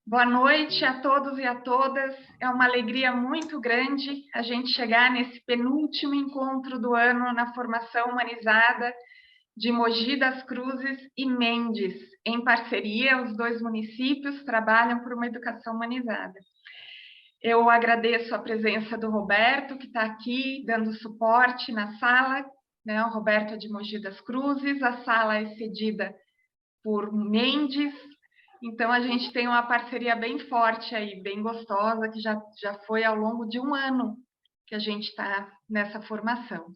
Boa noite a todos e a todas. É uma alegria muito grande a gente chegar nesse penúltimo encontro do ano na formação humanizada de Mogi das Cruzes e Mendes. Em parceria, os dois municípios trabalham por uma educação humanizada. Eu agradeço a presença do Roberto, que está aqui dando suporte na sala, né? O Roberto é de Mogi das Cruzes, a sala é cedida por Mendes. Então, a gente tem uma parceria bem forte aí, bem gostosa, que já foi ao longo de um ano que a gente está nessa formação.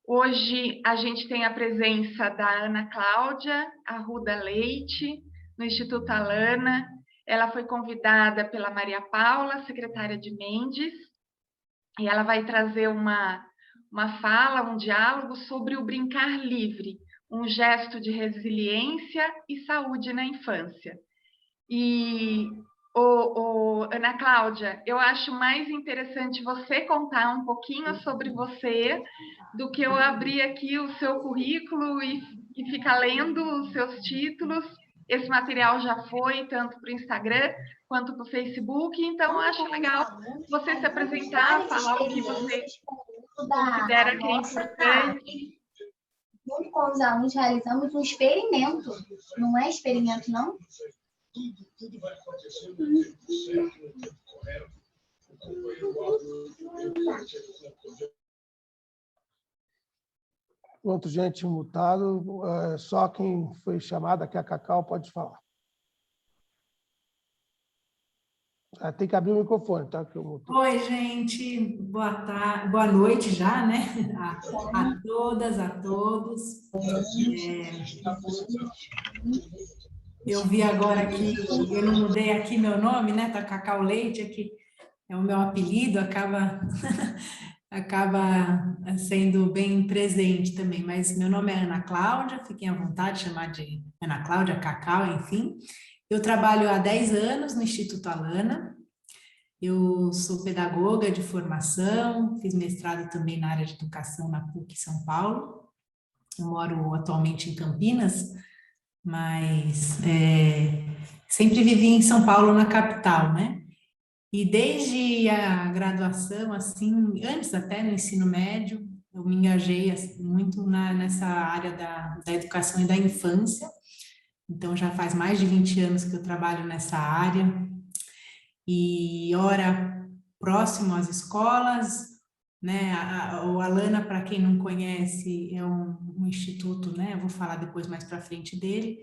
Hoje, a gente tem a presença da Ana Cláudia Arruda Leite, no Instituto Alana. Ela foi convidada pela Maria Paula, secretária de Mendes, e ela vai trazer uma fala, um diálogo sobre o brincar livre, um gesto de resiliência e saúde na infância. E, Ana Cláudia, eu acho mais interessante você contar um pouquinho sobre você do que eu abrir aqui o seu currículo e ficar lendo os seus títulos. Esse material já foi tanto para o Instagram quanto para o Facebook, então eu acho legal você se apresentar, falar o que você considera que é importante. Junto com os alunos, realizamos um experimento. Não é experimento, não? Tudo vai acontecer no tempo certo, no tempo correto. O companheiro Álvaro. Enquanto gente mutado, só quem foi chamado aqui a Cacau pode falar. Tem que abrir o microfone, tá? Oi, gente. Boa tarde, boa noite já, né? A todas, a todos. Eu vi agora que eu não mudei aqui meu nome, né? Tá Cacau Leite aqui, é o meu apelido, acaba sendo bem presente também. Mas meu nome é Ana Cláudia, fiquem à vontade de chamar de Ana Cláudia, Cacau, enfim. Eu trabalho há 10 anos no Instituto Alana. Eu sou pedagoga de formação, fiz mestrado também na área de educação na PUC São Paulo. Eu moro atualmente em Campinas, mas sempre vivi em São Paulo, na capital, né? E desde a graduação, assim, antes até no ensino médio, eu me engajei assim, muito nessa área da educação e da infância. Então, já faz mais de 20 anos que eu trabalho nessa área. E, ora, próximo às escolas, né? O Alana, para quem não conhece, é um instituto, né? Eu vou falar depois mais para frente dele,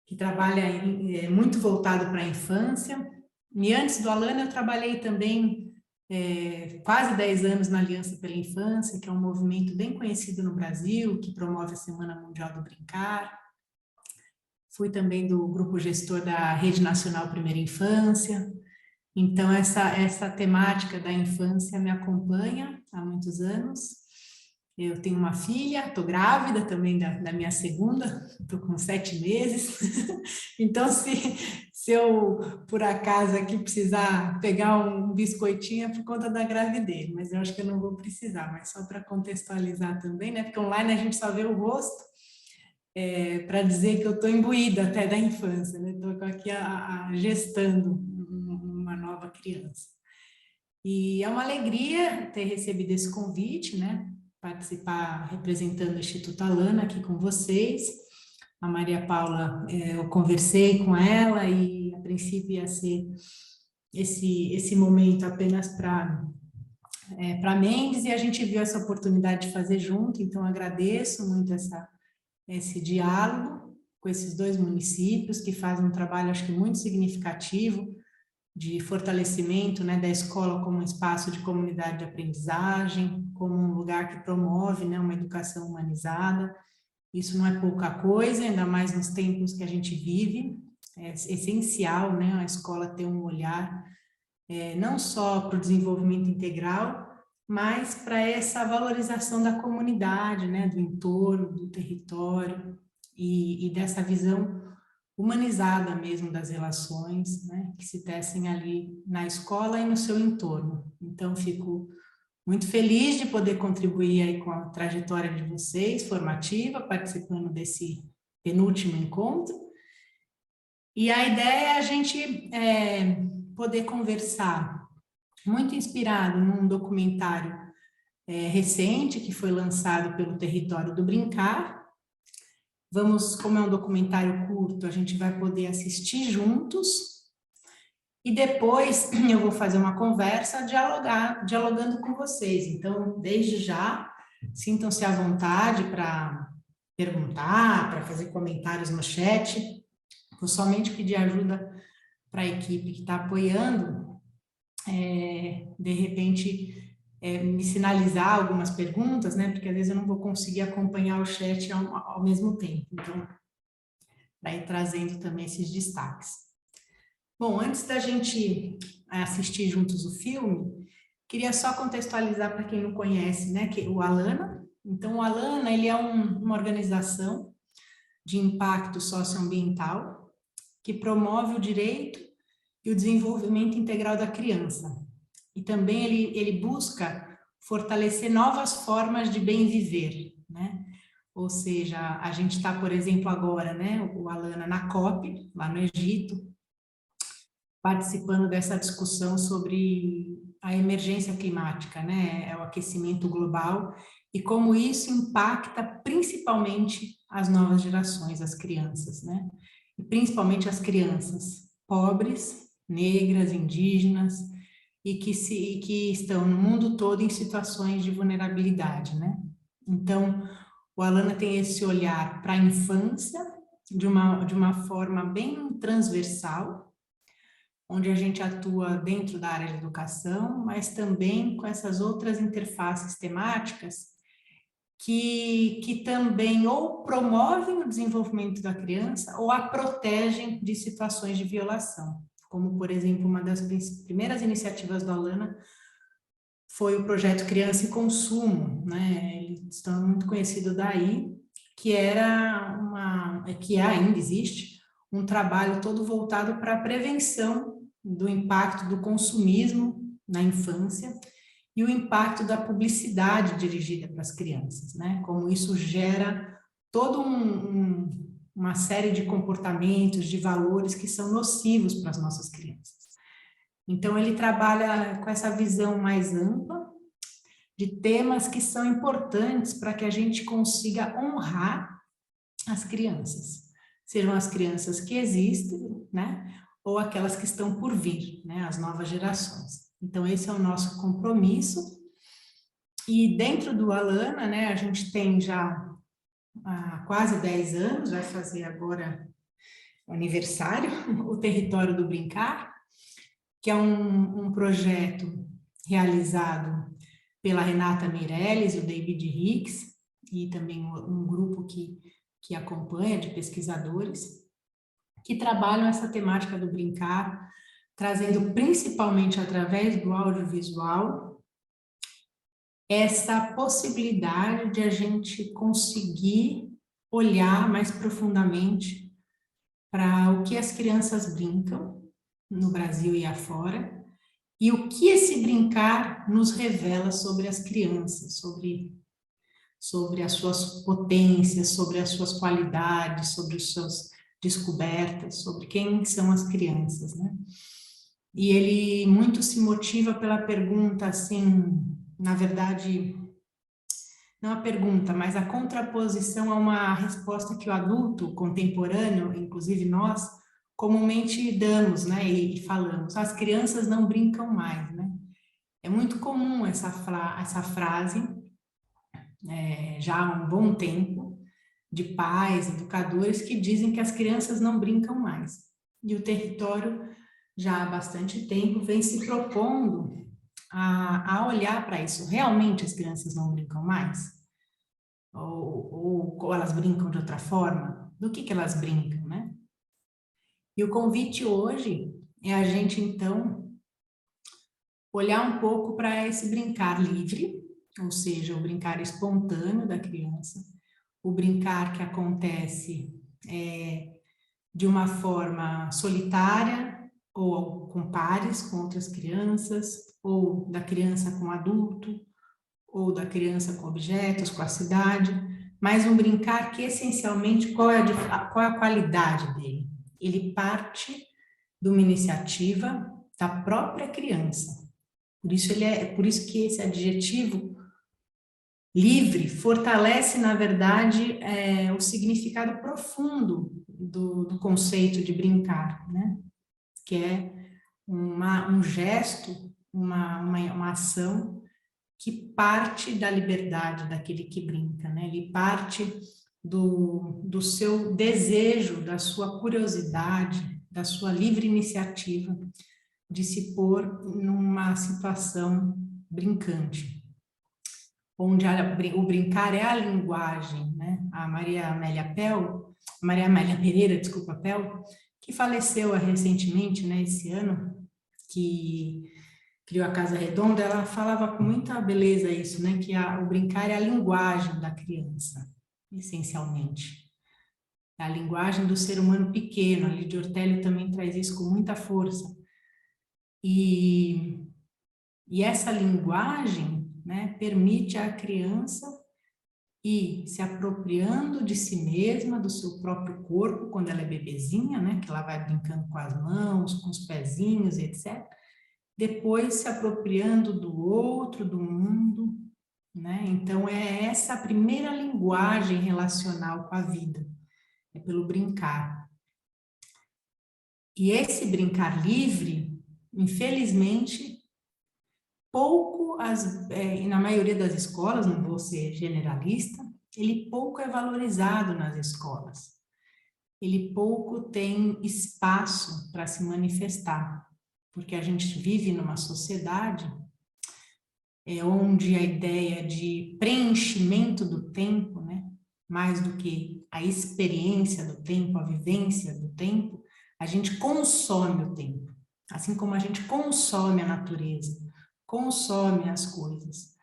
que trabalha muito voltado para a infância. E antes do Alana, eu trabalhei também quase 10 anos na Aliança pela Infância, que é um movimento bem conhecido no Brasil, que promove a Semana Mundial do Brincar. Fui também do grupo gestor da Rede Nacional Primeira Infância. Então, essa temática da infância me acompanha há muitos anos. Eu tenho uma filha, estou grávida também da minha segunda, estou com 7 meses. Então, se eu, por acaso, aqui precisar pegar um biscoitinho, é por conta da gravidez, mas eu acho que eu não vou precisar, mas só para contextualizar também, né? Porque online a gente só vê o rosto, para dizer que eu estou imbuída até da infância, né? Estou aqui gestando uma nova criança. E é uma alegria ter recebido esse convite, né? Participar representando o Instituto Alana aqui com vocês. A Maria Paula, eu conversei com ela e a princípio ia ser esse momento apenas para Mendes, e a gente viu essa oportunidade de fazer junto, então agradeço muito esse diálogo com esses dois municípios que fazem um trabalho, acho que muito significativo, de fortalecimento, né, da escola como um espaço de comunidade de aprendizagem, como um lugar que promove, né, uma educação humanizada. Isso não é pouca coisa, ainda mais nos tempos que a gente vive. É essencial, né, a escola ter um olhar não só para o desenvolvimento integral, mas para essa valorização da comunidade, né, do entorno, do território e dessa visão humanizada mesmo das relações, né, que se tecem ali na escola e no seu entorno. Então, fico muito feliz de poder contribuir aí com a trajetória de vocês, formativa, participando desse penúltimo encontro. E a ideia é a gente poder conversar, muito inspirado num documentário recente que foi lançado pelo Território do Brincar. Como é um documentário curto, a gente vai poder assistir juntos e depois eu vou fazer uma conversa dialogando com vocês. Então, desde já, sintam-se à vontade para perguntar, para fazer comentários no chat. Vou somente pedir ajuda para a equipe que está apoiando, de repente, me sinalizar algumas perguntas, né? Porque às vezes eu não vou conseguir acompanhar o chat ao mesmo tempo. Então, para ir trazendo também esses destaques. Bom, antes da gente assistir juntos o filme, queria só contextualizar para quem não conhece, né? Que o Alana. Então, o Alana, ele é uma organização de impacto socioambiental que promove o direito e o desenvolvimento integral da criança. E também ele busca fortalecer novas formas de bem viver, né? Ou seja, a gente está, por exemplo, agora, né, o Alana na COP, lá no Egito, participando dessa discussão sobre a emergência climática, né, o aquecimento global, e como isso impacta principalmente as novas gerações, as crianças, né? E principalmente as crianças pobres, negras, indígenas, e que estão no mundo todo em situações de vulnerabilidade, né? Então, o Alana tem esse olhar para a infância de uma forma bem transversal, onde a gente atua dentro da área de educação, mas também com essas outras interfaces temáticas que também ou promovem o desenvolvimento da criança ou a protegem de situações de violação. Como, por exemplo, uma das primeiras iniciativas do Alana foi o projeto Criança e Consumo, né? Eles estão muito conhecidos daí, que ainda existe, um trabalho todo voltado para a prevenção do impacto do consumismo na infância e o impacto da publicidade dirigida para as crianças, né? Como isso gera todo uma série de comportamentos, de valores que são nocivos para as nossas crianças. Então, ele trabalha com essa visão mais ampla de temas que são importantes para que a gente consiga honrar as crianças, sejam as crianças que existem, né, ou aquelas que estão por vir, né, as novas gerações. Então, esse é o nosso compromisso. E dentro do Alana, né, a gente tem já há quase 10 anos, vai fazer agora o aniversário, o Território do Brincar, que é um projeto realizado pela Renata Meirelles e o David Hicks, e também um grupo que acompanha, de pesquisadores, que trabalham essa temática do brincar, trazendo principalmente através do audiovisual essa possibilidade de a gente conseguir olhar mais profundamente para o que as crianças brincam no Brasil e afora, e o que esse brincar nos revela sobre as crianças, sobre as suas potências, sobre as suas qualidades, sobre as suas descobertas, sobre quem são as crianças, né? E ele muito se motiva pela pergunta, assim, na verdade, não a pergunta, mas a contraposição a uma resposta que o adulto contemporâneo, inclusive nós, comumente damos, né, e falamos, as crianças não brincam mais, né? É muito comum essa frase, já há um bom tempo, de pais, educadores, que dizem que as crianças não brincam mais. E o território, já há bastante tempo, vem se propondo a olhar para isso. Realmente as crianças não brincam mais? Ou elas brincam de outra forma? Do que elas brincam, né? E o convite hoje é a gente, então, olhar um pouco para esse brincar livre, ou seja, o brincar espontâneo da criança, o brincar que acontece de uma forma solitária, ou com pares, com outras crianças, ou da criança com adulto, ou da criança com objetos, com a cidade, mas um brincar que, essencialmente, qual é a qualidade dele? ele parte de uma iniciativa da própria criança. Por isso que esse adjetivo livre fortalece, na verdade, o significado profundo do conceito de brincar, né? Que é um gesto, uma ação que parte da liberdade daquele que brinca, né? Ele parte do seu desejo, da sua curiosidade, da sua livre iniciativa de se pôr numa situação brincante, onde o brincar é a linguagem, né? A Maria Amélia Pereira, Pel, que faleceu recentemente, né, esse ano, que criou a Casa Redonda, ela falava com muita beleza isso, né, que o brincar é a linguagem da criança, essencialmente. É a linguagem do ser humano pequeno. A Lídia Ortelli também traz isso com muita força. E essa linguagem, né, permite à criança ir se apropriando de si mesma, do seu próprio corpo, quando ela é bebezinha, né, que ela vai brincando com as mãos, com os pezinhos, etc. Depois se apropriando do outro, do mundo, né? Então é essa a primeira linguagem relacional com a vida, é pelo brincar. E esse brincar livre, infelizmente, na maioria das escolas, não vou ser generalista, ele pouco é valorizado nas escolas. Ele pouco tem espaço para se manifestar, porque a gente vive numa sociedade onde a ideia de preenchimento do tempo, né, mais do que a experiência do tempo, a vivência do tempo, a gente consome o tempo, assim como a gente consome a natureza, consome as coisas.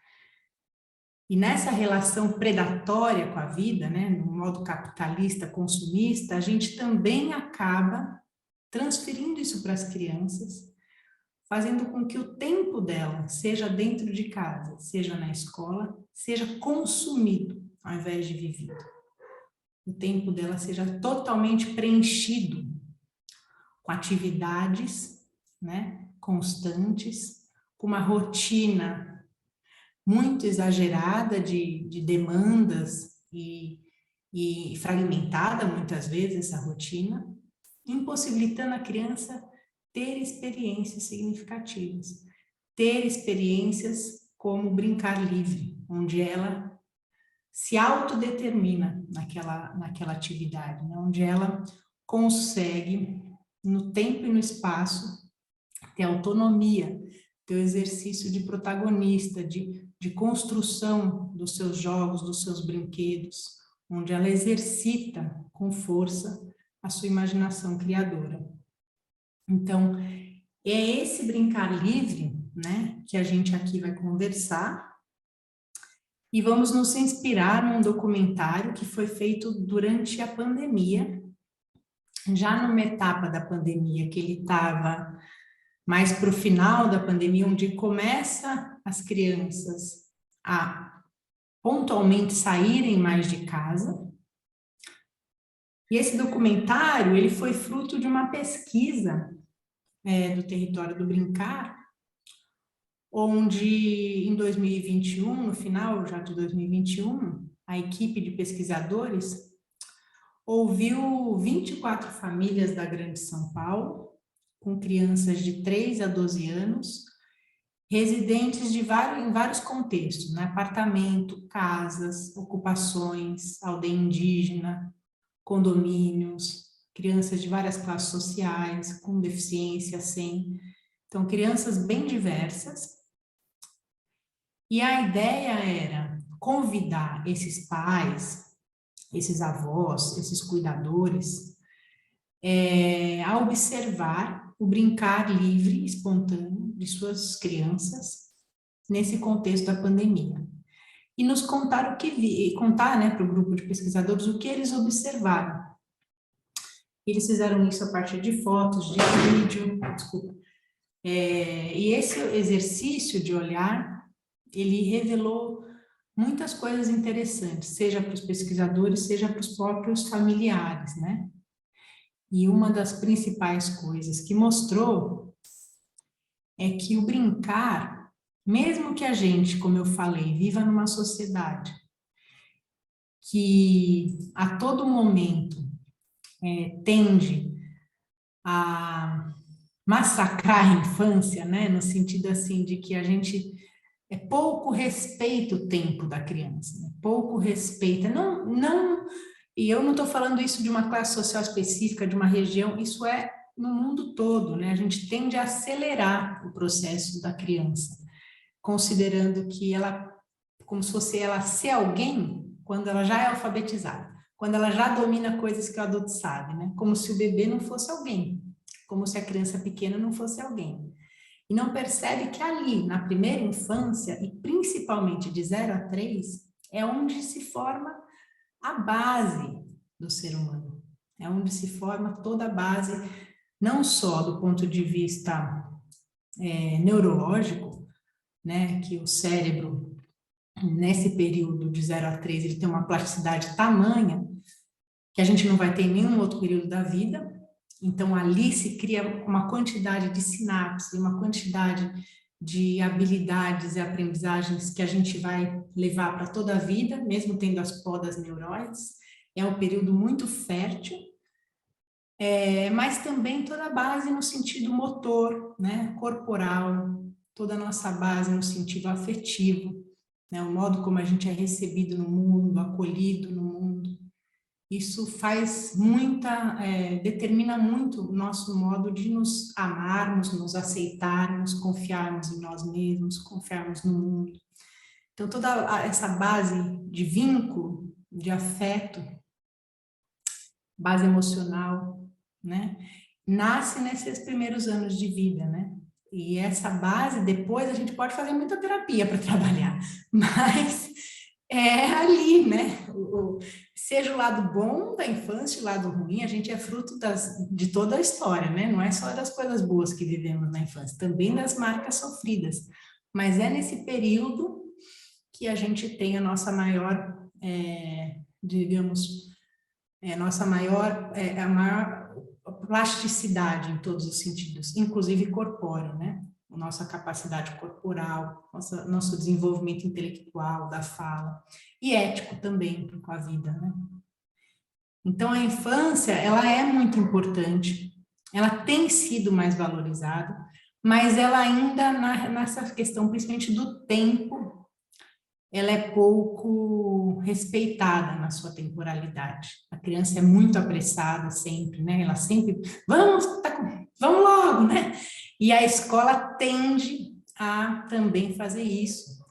E nessa relação predatória com a vida, né, no modo capitalista, consumista, a gente também acaba transferindo isso para as crianças, fazendo com que o tempo dela, seja dentro de casa, seja na escola, seja consumido ao invés de vivido. O tempo dela seja totalmente preenchido com atividades, né, constantes, com uma rotina muito exagerada de demandas e fragmentada muitas vezes essa rotina, impossibilitando a criança ter experiências significativas, ter experiências como brincar livre, onde ela se autodetermina naquela atividade, né? Onde ela consegue, no tempo e no espaço, ter autonomia, ter o exercício de protagonista, de construção dos seus jogos, dos seus brinquedos, onde ela exercita com força a sua imaginação criadora. Então, é esse brincar livre, né, que a gente aqui vai conversar, e vamos nos inspirar num documentário que foi feito durante a pandemia, já numa etapa da pandemia que ele estava mais para o final da pandemia, onde começa as crianças a pontualmente saírem mais de casa. E esse documentário, ele foi fruto de uma pesquisa do Território do Brincar, onde em 2021, no final já de 2021, a equipe de pesquisadores ouviu 24 famílias da Grande São Paulo, com crianças de 3 a 12 anos, residentes em vários contextos, né? Apartamento, casas, ocupações, aldeia indígena, condomínios, crianças de várias classes sociais, com deficiência, sem. Então, crianças bem diversas. E a ideia era convidar esses pais, esses avós, esses cuidadores, a observar o brincar livre, espontâneo de suas crianças nesse contexto da pandemia. E nos contar contar, né, para o grupo de pesquisadores o que eles observaram. Eles fizeram isso a partir de fotos, de vídeo, desculpa. E esse exercício de olhar, ele revelou muitas coisas interessantes, seja para os pesquisadores, seja para os próprios familiares, né? E uma das principais coisas que mostrou é que o brincar, mesmo que a gente, como eu falei, viva numa sociedade que a todo momento tende a massacrar a infância, né? No sentido assim de que a gente pouco respeita o tempo da criança, né? Pouco respeita, e eu não estou falando isso de uma classe social específica, de uma região, isso é no mundo todo, né? A gente tende a acelerar o processo da criança, considerando que ela, como se fosse ela ser alguém quando ela já é alfabetizada, quando ela já domina coisas que o adulto sabe, né? Como se o bebê não fosse alguém, como se a criança pequena não fosse alguém. E não percebe que ali, na primeira infância, e principalmente de 0 a 3, é onde se forma a base do ser humano. É onde se forma toda a base, não só do ponto de vista neurológico, né, que o cérebro, nesse período de 0 a 3, ele tem uma plasticidade tamanha que a gente não vai ter em nenhum outro período da vida. Então, ali se cria uma quantidade de sinapses, uma quantidade de habilidades e aprendizagens que a gente vai levar para toda a vida, mesmo tendo as podas neurais. É um período muito fértil, mas também toda a base no sentido motor, né, corporal, toda a nossa base no sentido afetivo, né, o modo como a gente é recebido no mundo, acolhido no mundo. Isso determina muito o nosso modo de nos amarmos, nos aceitarmos, confiarmos em nós mesmos, confiarmos no mundo. Então, toda essa base de vínculo, de afeto, base emocional, né, nasce nesses primeiros anos de vida, né? E essa base, depois, a gente pode fazer muita terapia para trabalhar, mas é ali, né? Seja o lado bom da infância, o lado ruim, a gente é fruto de toda a história, né? Não é só das coisas boas que vivemos na infância, também das marcas sofridas. Mas é nesse período que a gente tem a nossa maior, a maior plasticidade em todos os sentidos, inclusive corpóreo, né? A nossa capacidade corporal, nosso desenvolvimento intelectual, da fala, e ético também com a vida, né? Então, a infância, ela é muito importante, ela tem sido mais valorizada, mas ela ainda, nessa questão, principalmente do tempo, ela é pouco respeitada na sua temporalidade. A criança é muito apressada sempre, né? Ela sempre, vamos logo, né? E a escola tende a também fazer isso,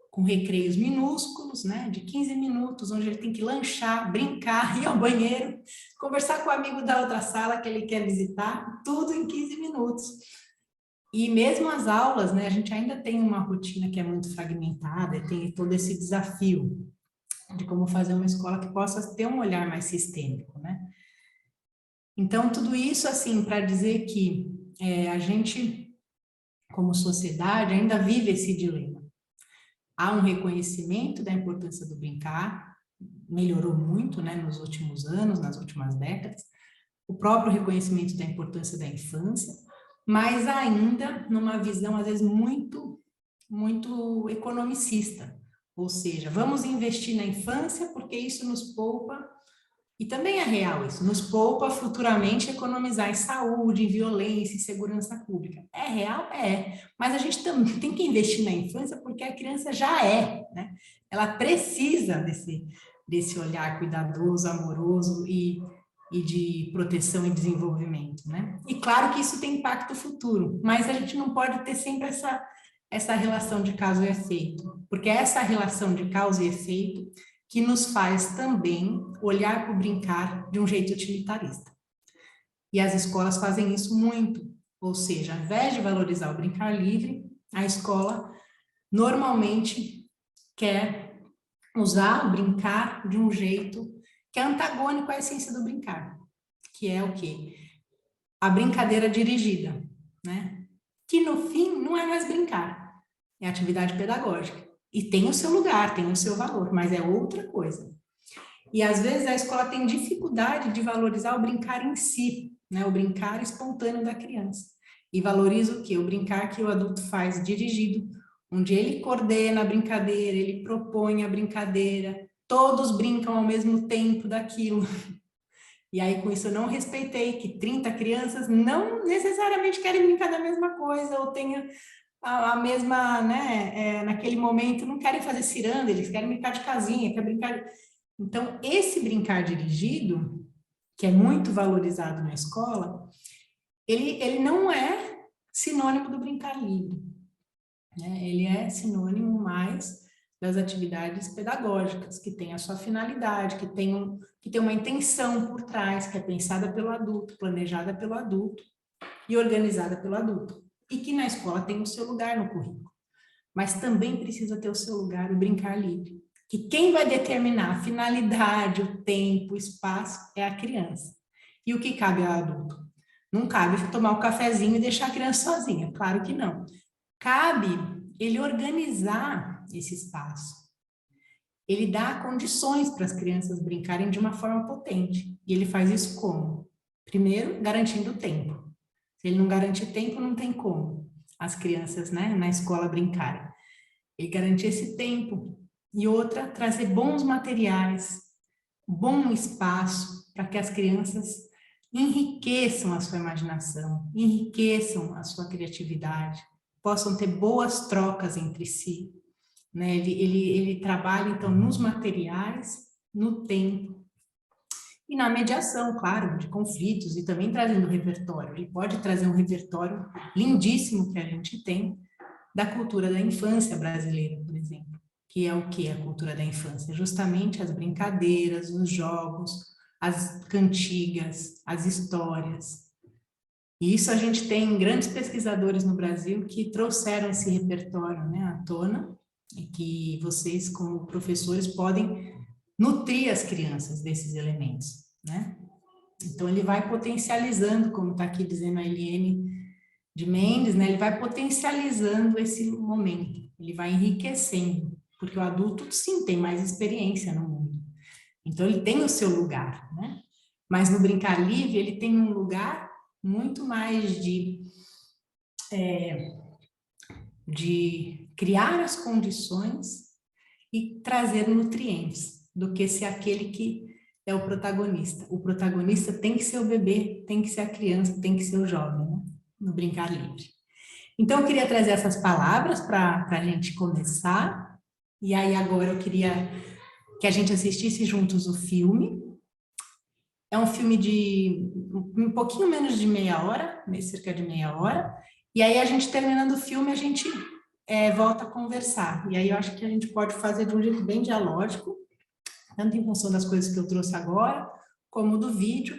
com recreios minúsculos, né? De 15 minutos, onde ele tem que lanchar, brincar, ir ao banheiro, conversar com o amigo da outra sala que ele quer visitar, tudo em 15 minutos. E mesmo as aulas, né, a gente ainda tem uma rotina que é muito fragmentada e tem todo esse desafio de como fazer uma escola que possa ter um olhar mais sistêmico, né? Então, tudo isso, assim, para dizer que a gente, como sociedade, ainda vive esse dilema. Há um reconhecimento da importância do brincar, melhorou muito, né, nos últimos anos, nas últimas décadas, o próprio reconhecimento da importância da infância, mas ainda numa visão, às vezes, muito, muito economicista. Ou seja, vamos investir na infância porque isso nos poupa, e também é real isso, nos poupa futuramente economizar em saúde, em violência, em segurança pública. É real? É. Mas a gente também tem que investir na infância porque a criança já é, né? Ela precisa desse olhar cuidadoso, amoroso e de proteção e desenvolvimento, né? E claro que isso tem impacto futuro, mas a gente não pode ter sempre essa relação de causa e efeito, porque é essa relação de causa e efeito que nos faz também olhar para o brincar de um jeito utilitarista. E as escolas fazem isso muito, ou seja, ao invés de valorizar o brincar livre, a escola normalmente quer usar o brincar de um jeito que é antagônico à essência do brincar, que é o quê? A brincadeira dirigida, né? Que no fim não é mais brincar, é atividade pedagógica. E tem o seu lugar, tem o seu valor, mas é outra coisa. E às vezes a escola tem dificuldade de valorizar o brincar em si, né? O brincar espontâneo da criança. E valoriza o quê? O brincar que o adulto faz dirigido, onde ele coordena a brincadeira, ele propõe a brincadeira, todos brincam ao mesmo tempo daquilo. E aí, com isso, eu não respeitei que 30 crianças não necessariamente querem brincar da mesma coisa, ou tenham a mesma, né, naquele momento, não querem fazer ciranda, eles querem brincar de casinha, querem brincar... Então, esse brincar dirigido, que é muito valorizado na escola, ele não é sinônimo do brincar livre, né? Ele é sinônimo mais das atividades pedagógicas, que tem a sua finalidade, que tem uma intenção por trás, que é pensada pelo adulto, planejada pelo adulto e organizada pelo adulto. E que na escola tem o seu lugar no currículo. Mas também precisa ter o seu lugar o brincar livre. Que quem vai determinar a finalidade, o tempo, o espaço é a criança. E o que cabe ao adulto? Não cabe tomar um cafezinho e deixar a criança sozinha, claro que não. Cabe ele organizar esse espaço. Ele dá condições para as crianças brincarem de uma forma potente. E ele faz isso como? Primeiro, garantindo o tempo. Se ele não garantir tempo, não tem como as crianças, né, na escola brincarem. Ele garantir esse tempo. E outra, trazer bons materiais, bom espaço para que as crianças enriqueçam a sua imaginação, enriqueçam a sua criatividade, possam ter boas trocas entre si, né? Ele trabalha, então, nos materiais, no tempo e na mediação, claro, de conflitos e também trazendo repertório. Ele pode trazer um repertório lindíssimo que a gente tem da cultura da infância brasileira, por exemplo, que é o que é a cultura da infância? Justamente as brincadeiras, os jogos, as cantigas, as histórias. E isso a gente tem grandes pesquisadores no Brasil que trouxeram esse repertório, né, à tona, e que vocês, como professores, podem nutrir as crianças desses elementos, né? Então, ele vai potencializando, como está aqui dizendo a Eliane de Mendes, né, ele vai potencializando esse momento, ele vai enriquecendo, porque o adulto, sim, tem mais experiência no mundo. Então, ele tem o seu lugar, né? Mas no brincar livre, ele tem um lugar muito mais de criar as condições e trazer nutrientes, do que ser aquele que é o protagonista. O protagonista tem que ser o bebê, tem que ser a criança, tem que ser o jovem, né? No brincar livre. Então, eu queria trazer essas palavras para a gente começar, e aí agora eu queria que a gente assistisse juntos o filme. É um filme de um pouquinho menos de meia hora, cerca de meia hora, e aí a gente terminando o filme, a gente volta a conversar. E aí eu acho que a gente pode fazer de um jeito bem dialógico, tanto em função das coisas que eu trouxe agora, como do vídeo.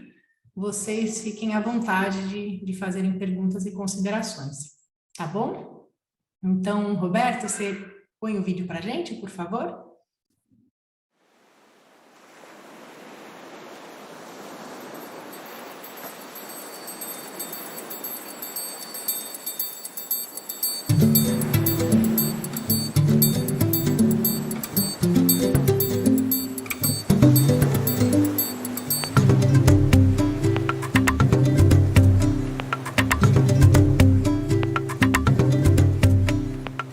Vocês fiquem à vontade de fazerem perguntas e considerações, tá bom? Então, Roberto, você põe o vídeo para a gente, por favor?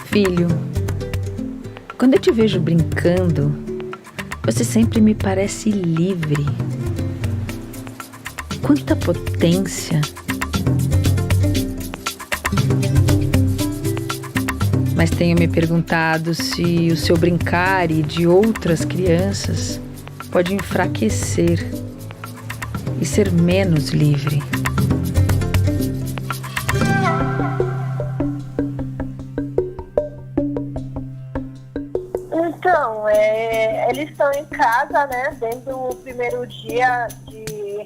Filho, quando eu te vejo brincando, você sempre me parece livre. Quanta potência! Mas tenho me perguntado se o seu brincar e de outras crianças pode enfraquecer e ser menos livre. Então, eles estão em casa, né? Desde o primeiro dia que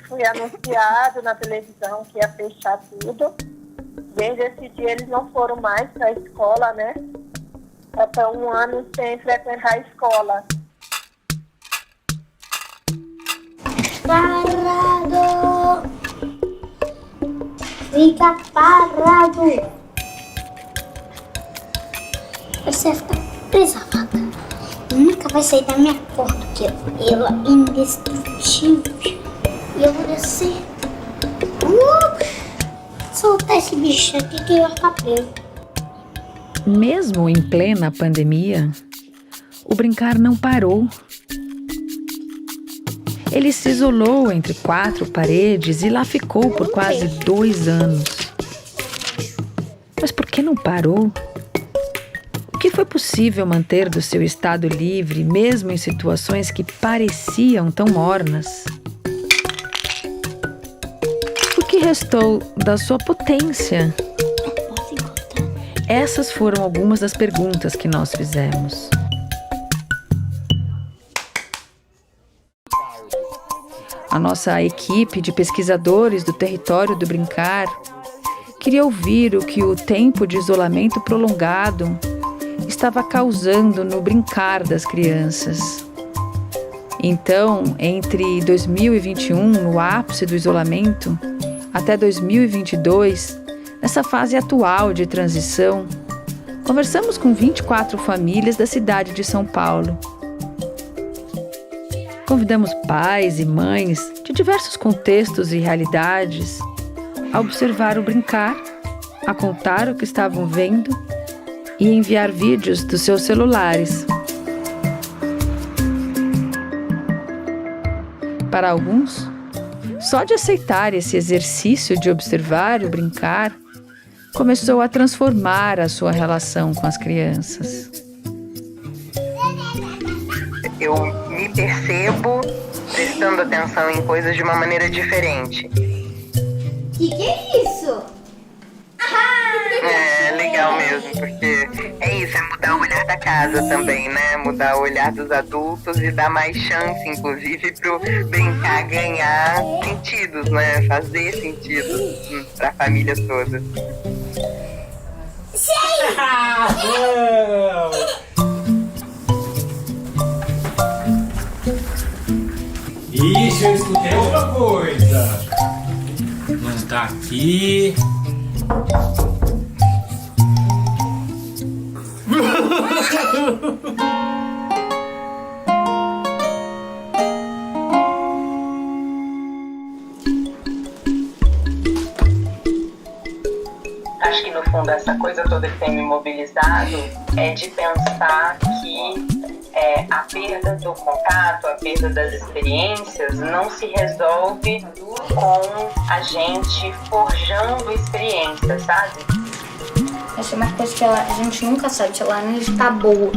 foi anunciado na televisão que ia fechar tudo. Desde esse dia eles não foram mais para a escola, né? Até um ano sem frequentar a escola. Parado! Fica parado! Você fica presa, vaca. nunca vai sair da minha porta, porque ela é indestrutível. E eu vou descer. Soltar esse bicho aqui que eu vou preso. Mesmo em plena pandemia, o brincar não parou. Ele se isolou entre 4 paredes e lá ficou por quase 2 anos. Mas por que não parou? O que foi possível manter do seu estado livre, mesmo em situações que pareciam tão mornas? O que restou da sua potência? Essas foram algumas das perguntas que nós fizemos. A nossa equipe de pesquisadores do território do brincar queria ouvir o que o tempo de isolamento prolongado estava causando no brincar das crianças. Então, entre 2021, no ápice do isolamento, até 2022, nessa fase atual de transição, conversamos com 24 famílias da cidade de São Paulo. Convidamos pais e mães de diversos contextos e realidades a observar o brincar, a contar o que estavam vendo e enviar vídeos dos seus celulares. Para alguns, só de aceitar esse exercício de observar o brincar, começou a transformar a sua relação com as crianças. Eu me percebo prestando atenção em coisas de uma maneira diferente. Que é isso? É legal mesmo, porque é isso, é mudar o olhar da casa também, né? Mudar o olhar dos adultos e dar mais chance, inclusive, pro brincar ganhar sentidos, né? Fazer sentido pra família toda. Ixi, eu escutei outra coisa. Não tá aqui. Acho que no fundo essa coisa toda que tem me mobilizado é de pensar que a perda do contato, a perda das experiências não se resolve com a gente forjando experiências, sabe? Essa é uma coisa que a gente nunca sabe se ela não está boa.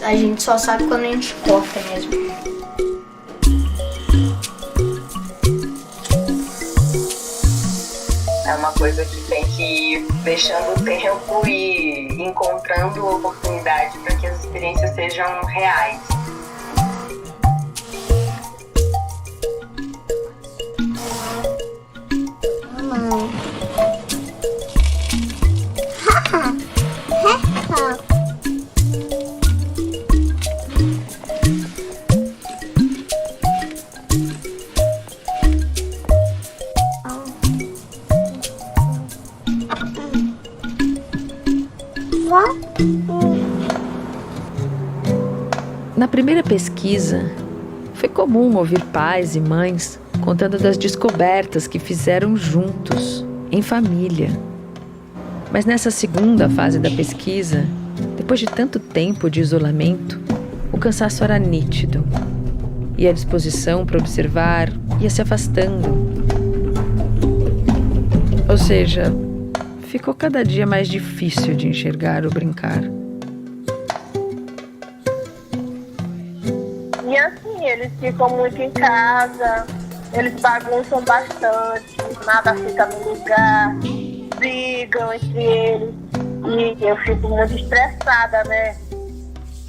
A gente só sabe quando a gente corta mesmo. É uma coisa que tem que ir deixando o tempo e encontrando oportunidade para que as experiências sejam reais. Na primeira pesquisa, foi comum ouvir pais e mães contando das descobertas que fizeram juntos, em família. Mas nessa segunda fase da pesquisa, depois de tanto tempo de isolamento, o cansaço era nítido e a disposição para observar ia se afastando. Ou seja, ficou cada dia mais difícil de enxergar o brincar. E assim, eles ficam muito em casa, eles bagunçam bastante, nada fica no lugar, brigam entre eles. E eu fico muito estressada, né?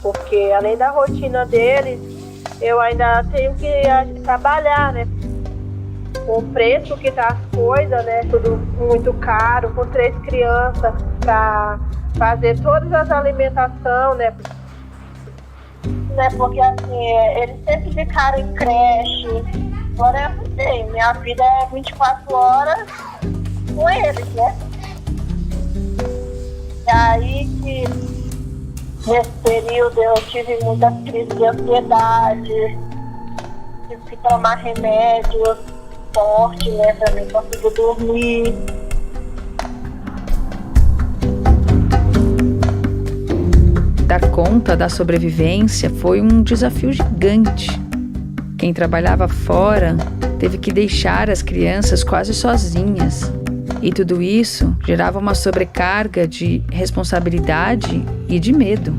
Porque além da rotina deles, eu ainda tenho que trabalhar, né? Com o preço que tá as coisas, né? Tudo muito caro, com 3 crianças, para fazer todas as alimentações, né? Porque assim, eles sempre ficaram em creche. Agora eu não sei, minha vida é 24 horas com eles, né? E aí que Nesse período eu tive muita crise de ansiedade, tive que tomar remédio forte, né, para mim conseguir dormir. Dar conta da sobrevivência foi um desafio gigante. Quem trabalhava fora teve que deixar as crianças quase sozinhas. E tudo isso gerava uma sobrecarga de responsabilidade e de medo.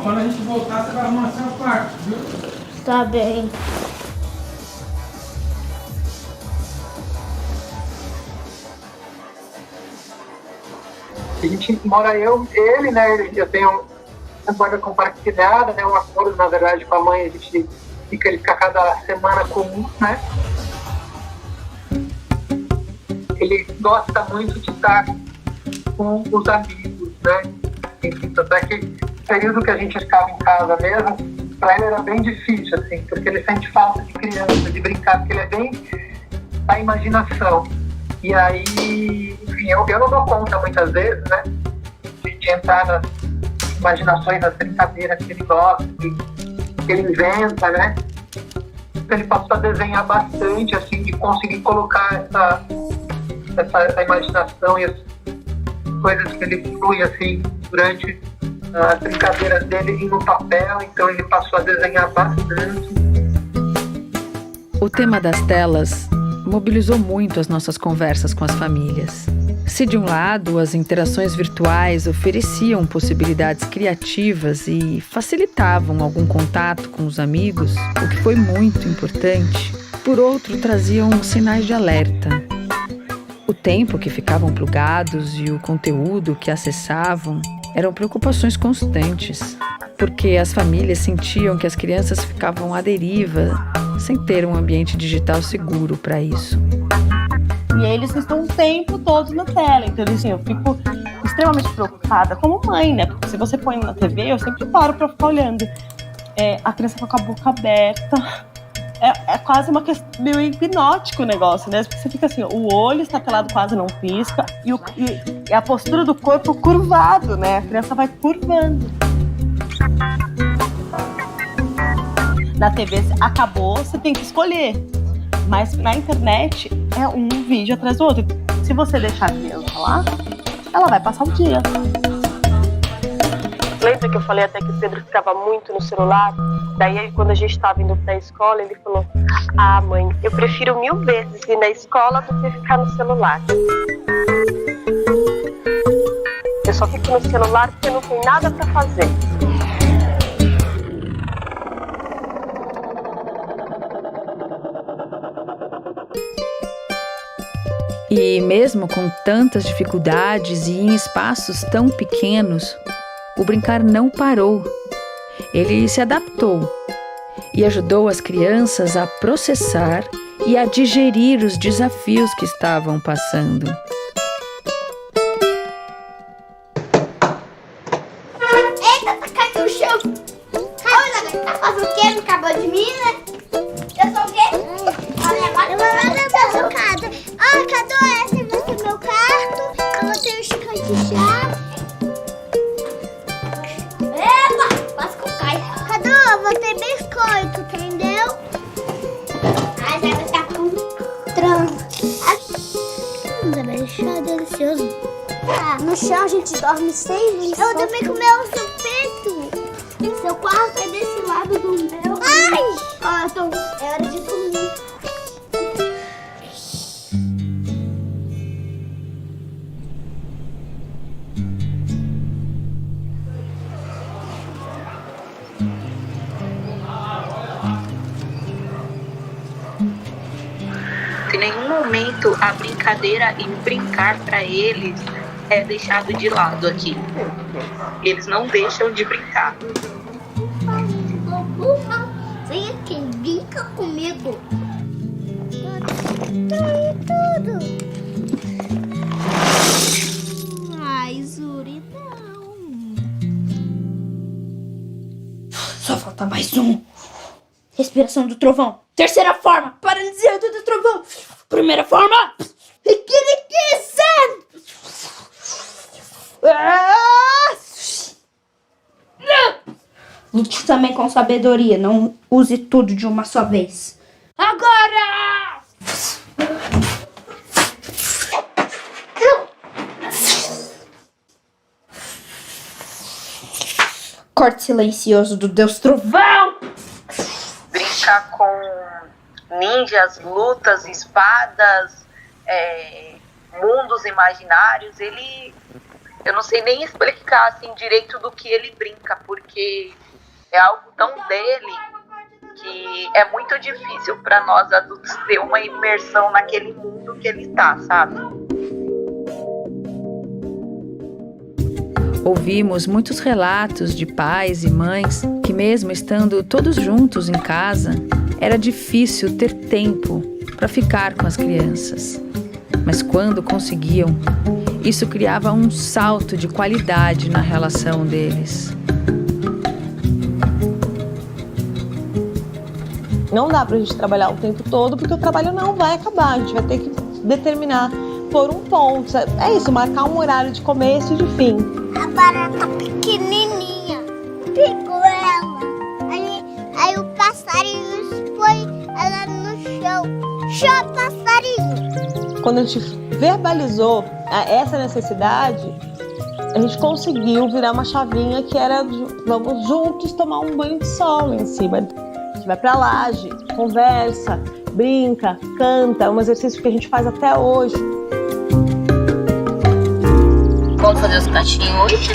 Quando a gente voltar, você vai arrumar seu quarto, viu? Tá bem. A gente mora ele, né? Eu tenho uma guarda compartilhada, né? Um acordo, na verdade, com a mãe. Ele fica cada semana comum, né? Ele gosta muito de estar com os amigos, né? Enfim, tanto é que o período que a gente ficava em casa mesmo, para ele era bem difícil, assim, porque ele sente falta de criança, de brincar, porque ele é bem da imaginação. E aí, enfim, eu não dou conta muitas vezes, né, de entrar nas imaginações, nas brincadeiras que ele gosta, que ele inventa, né. Ele passou a desenhar bastante, assim, de conseguir colocar essa imaginação e as coisas que ele flui, assim, durante as brincadeiras dele no papel, então ele passou a desenhar bastante. O tema das telas mobilizou muito as nossas conversas com as famílias. Se de um lado as interações virtuais ofereciam possibilidades criativas e facilitavam algum contato com os amigos, o que foi muito importante, por outro traziam sinais de alerta. O tempo que ficavam plugados e o conteúdo que acessavam eram preocupações constantes, porque as famílias sentiam que as crianças ficavam à deriva, sem ter um ambiente digital seguro para isso. E eles estão o tempo todo na tela, então assim, eu fico extremamente preocupada como mãe, né? Porque se você põe na TV, eu sempre paro para ficar olhando. A criança fica com a boca aberta, é quase meio hipnótico o negócio, né? Porque você fica assim, o olho está pelado, quase não pisca, e a postura do corpo curvado, né? A criança vai curvando. Na TV acabou, você tem que escolher. Mas na internet é um vídeo atrás do outro. Se você deixar a criança lá, ela vai passar o dia. Lembra que eu falei até que o Pedro ficava muito no celular? Daí, quando a gente estava indo para a escola, ele falou: ah, mãe, eu prefiro 1000 vezes ir na escola do que ficar no celular. Eu só fico no celular porque não tem nada para fazer. E mesmo com tantas dificuldades e em espaços tão pequenos, o brincar não parou. Ele se adaptou e ajudou as crianças a processar e a digerir os desafios que estavam passando. Eita, caiu no chão! Olha, tá fazendo o quê? Não acabou de mim, né? Eu sou o quê? Olha, agora eu vou fazer a casa. Ah, cadê essa? Esse vai ser meu quarto. Eu vou ter um chicote de chave. Epa! Quase que eu caio. Cadê? Eu vou ter biscoito, entendeu? Ah, já vai estar com tranco. É delicioso. Ah, no chão a gente dorme sem isso. Eu também comi o seu peito. Seu quarto é desse lado do meu. Ai! Ah, então é hora de dormir. Em nenhum momento a brincadeira e brincar para eles é deixado de lado aqui. Eles não deixam de brincar. Vem aqui, brinca comigo. Tudo. Mas Mais um. Respiração do trovão. Terceira forma. Paralisia do trovão. Primeira forma. Lute também com sabedoria. Não use tudo de uma só vez. Agora! Corte silencioso do Deus Trovão! Brincar com ninjas, lutas, espadas, mundos imaginários, eu não sei nem explicar assim, direito do que ele brinca, porque é algo tão dele que é muito difícil para nós adultos ter uma imersão naquele mundo que ele está, sabe? Ouvimos muitos relatos de pais e mães que, mesmo estando todos juntos em casa, era difícil ter tempo para ficar com as crianças. Mas quando conseguiam, isso criava um salto de qualidade na relação deles. Não dá pra gente trabalhar o tempo todo, porque o trabalho não vai acabar. A gente vai ter que determinar por um ponto. É isso, marcar um horário de começo e de fim. A barata pequenininha pegou ela. Aí o passarinho põe ela no chão. Chão, passarinho. Quando a gente verbalizou essa necessidade, a gente conseguiu virar uma chavinha que era: vamos juntos tomar um banho de sol lá em cima. A gente vai pra laje, conversa, brinca, canta. É um exercício que a gente faz até hoje. Vamos fazer os pratinhos hoje?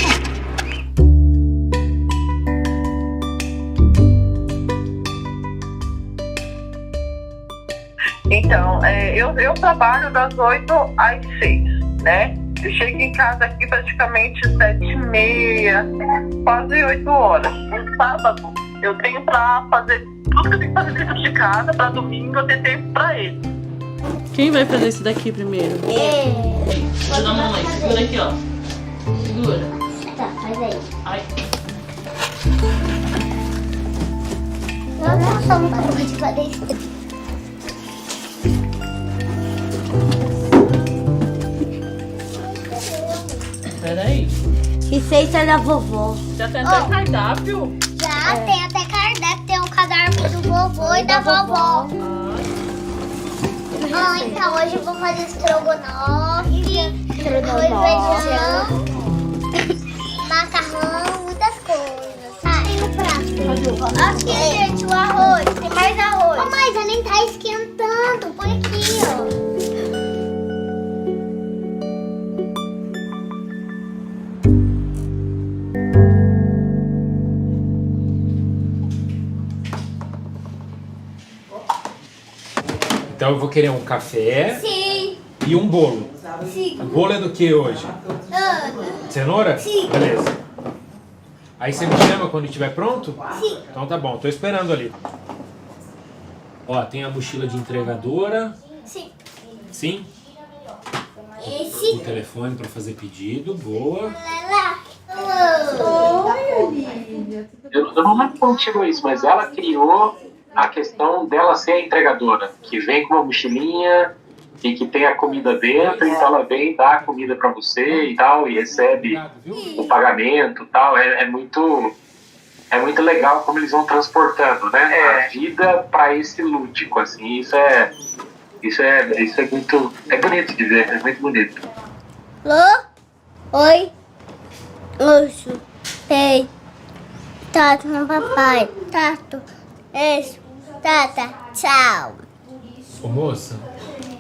Então, eu trabalho das 8 às 6, né? Eu chego em casa aqui praticamente 7h30, quase 8 horas. No sábado, eu tenho pra fazer tudo que eu tenho que fazer dentro de casa, pra domingo eu ter tempo pra ele. Quem vai fazer isso daqui primeiro? Ajuda a mamãe, segura aqui, ó. Segura. Tá, faz aí. Ai. Não só um barulho de fazer isso. Peraí. Receita da vovó. Já tem até cardápio? Já, tem até cardápio. Tem o caderno do vovô e da vovó. Então hoje eu vou fazer estrogonofe, arroz, feijão, macarrão, muitas coisas. Tem no prato. Aqui, gente, o arroz. Tem mais arroz. Oh, mas já nem tá esquentando. Põe aqui, ó. Então eu vou querer um café. Sim. E um bolo. Sim. O bolo é do que hoje? Cenoura? Sim. Beleza. Aí você me chama quando estiver pronto? Sim. Então tá bom, tô esperando ali. Ó, tem a mochila de entregadora. Sim. Sim? Esse. O telefone para fazer pedido, boa. Eu não lembro como chegou isso, mas ela criou a questão dela ser a entregadora, que vem com uma mochilinha e que tem a comida dentro, então ela vem dar a comida para você e tal, e recebe o pagamento e tal. É muito legal como eles vão transportando, né? A vida para esse lúdico, assim. Isso é muito, é bonito de ver, é muito bonito. Oi. Urso. Ei. Tato, meu papai. Tato. Isso. Tata. Tchau. Ô moça,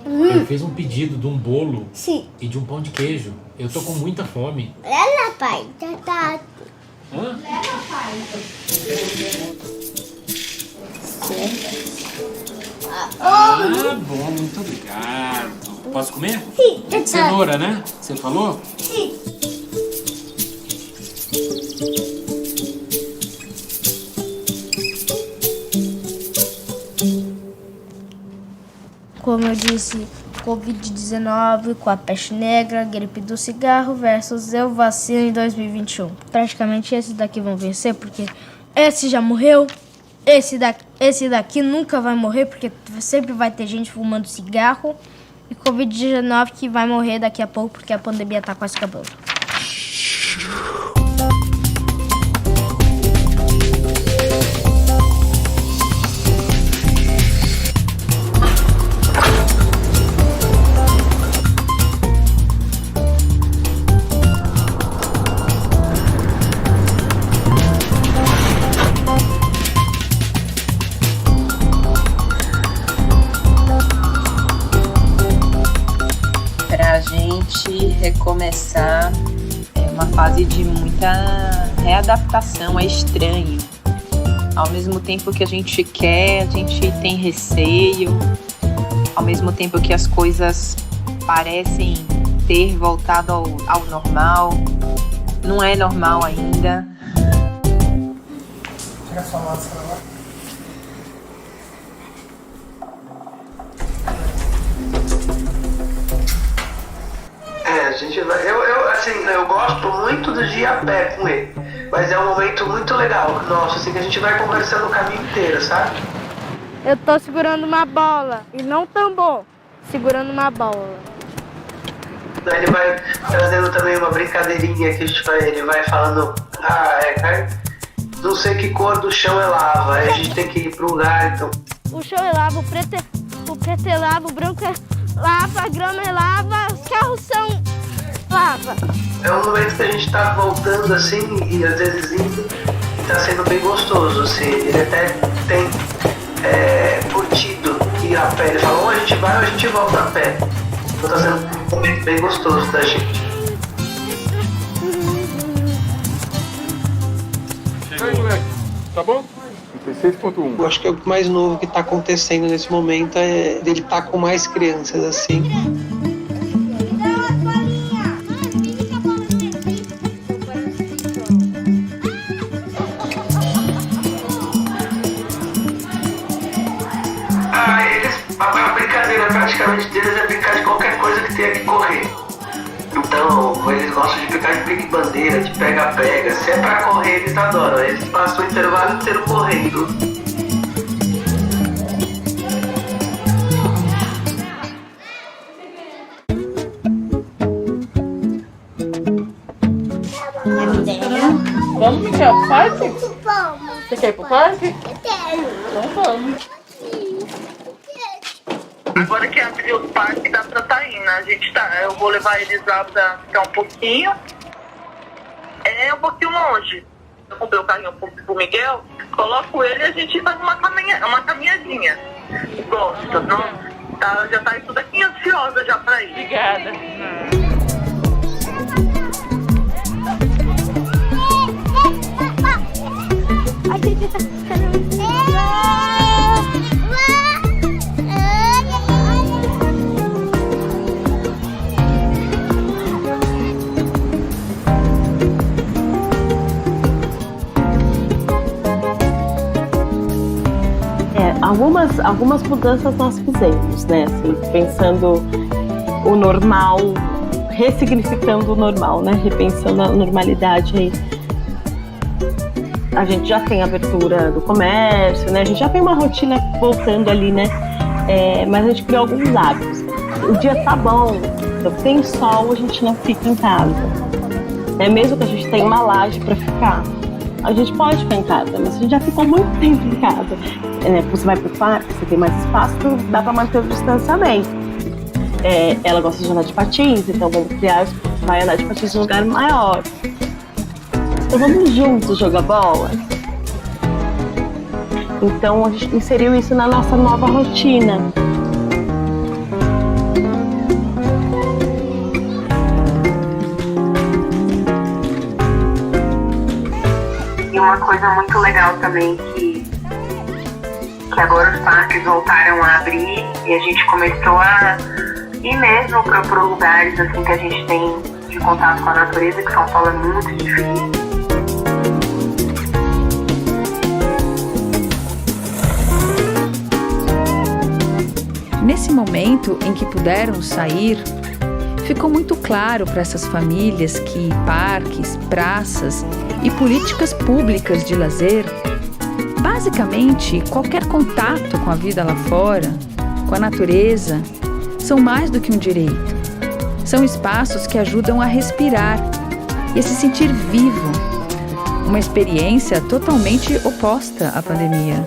eu fiz um pedido de um bolo. Sim. E de um pão de queijo. Eu tô com muita fome. Olha lá, pai. Tato. Hã? Leva, pai. Bom, muito obrigado. Posso comer? Sim. É de cenoura, né? Você falou? Sim. Como eu disse, Covid-19 com a peste negra, gripe do cigarro versus eu vacino em 2021. Praticamente esses daqui vão vencer, porque esse já morreu, Esse daqui nunca vai morrer, porque sempre vai ter gente fumando cigarro. E Covid-19 que vai morrer daqui a pouco, porque a pandemia tá quase acabando. Para a gente recomeçar é uma fase de muita readaptação, é estranho. Ao mesmo tempo que a gente quer, a gente tem receio. Ao mesmo tempo que as coisas parecem ter voltado ao normal, não é normal ainda. Tira sua máscara lá. A gente vai. Eu gosto muito de ir a pé com ele, mas é um momento muito legal, nossa, assim, que a gente vai conversando o caminho inteiro, sabe? Eu tô segurando uma bola, e não tambor, segurando uma bola. Ele vai trazendo também uma brincadeirinha que ele vai falando, não sei que cor do chão é lava, aí a gente tem que ir pro lugar, então. O chão é lava, o preto é lava, o branco é lava, a grama é lava, os carros são lava. É um momento que a gente tá voltando assim, e às vezes indo, e tá sendo bem gostoso, assim, ele até tem curtido ir a pé, ele fala, ou a gente vai ou a gente volta a pé. Então tá sendo um momento bem gostoso da gente. Chegou. Moleque, tá bom? 36.1. Eu acho que é o mais novo que tá acontecendo nesse momento é dele estar com mais crianças, assim. A brincadeira praticamente deles é brincar de qualquer coisa que tenha que correr. Então, eles gostam de brincar de pique-bandeira, de pega-pega. Se é pra correr, eles adoram. Eles passam o intervalo inteiro correndo. Vamos, Miquel, pro parque? Vamos. Você quer ir pro parque? Eu quero. Então vamos. Agora que abriu o parque, dá pra tá indo. Eu vou levar eles lá pra ficar um pouquinho. É um pouquinho longe. Eu comprei o carrinho pro Miguel, coloco ele e a gente faz uma caminhadinha. Gosta, não? Já tá tudo aqui ansiosa já pra ir. Obrigada. Algumas mudanças nós fizemos, né? Assim, pensando o normal, ressignificando o normal, né? Repensando a normalidade aí. A gente já tem abertura do comércio, né? A gente já tem uma rotina voltando ali, né? Mas a gente criou alguns hábitos. O dia tá bom, então tem sol, a gente não fica em casa. Mesmo que a gente tenha uma laje para ficar, a gente pode ficar em casa, mas a gente já ficou muito tempo em casa. Você vai pro parque, você tem mais espaço, dá para manter o distanciamento. Ela gosta de andar de patins, então vamos criar, vai andar de patins em um lugar maior. Então vamos juntos jogar bola. Então a gente inseriu isso na nossa nova rotina. E uma coisa muito legal também que agora os parques voltaram a abrir e a gente começou a ir mesmo para lugares assim que a gente tem de contato com a natureza, que São Paulo é muito difícil. Nesse momento em que puderam sair, ficou muito claro para essas famílias que parques, praças e políticas públicas de lazer basicamente, qualquer contato com a vida lá fora, com a natureza, são mais do que um direito. São espaços que ajudam a respirar e a se sentir vivo. Uma experiência totalmente oposta à pandemia.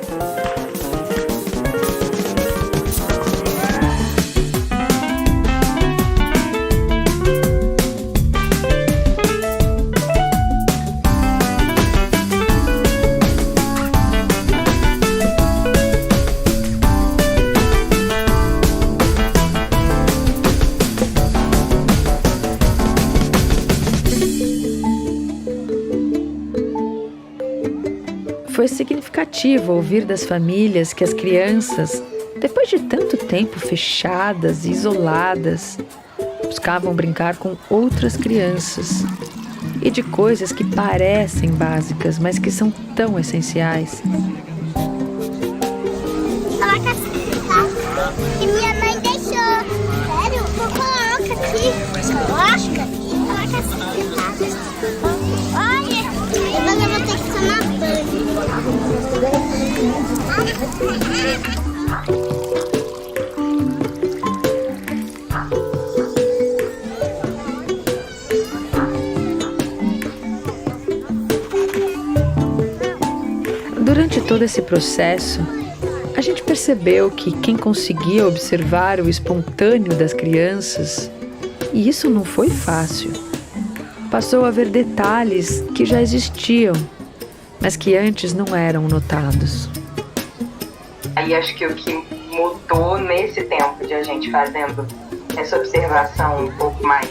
Foi significativo ouvir das famílias que as crianças, depois de tanto tempo fechadas e isoladas, buscavam brincar com outras crianças e de coisas que parecem básicas, mas que são tão essenciais. Coloca assim, que minha mãe deixou. Sério? Coloca aqui. Coloca aqui. Coloca assim. Olha, agora eu vou ter que tomar banho. Durante todo esse processo, a gente percebeu que quem conseguia observar o espontâneo das crianças, e isso não foi fácil, passou a ver detalhes que já existiam, mas que antes não eram notados. Aí acho que o que mudou nesse tempo de a gente fazendo essa observação um pouco mais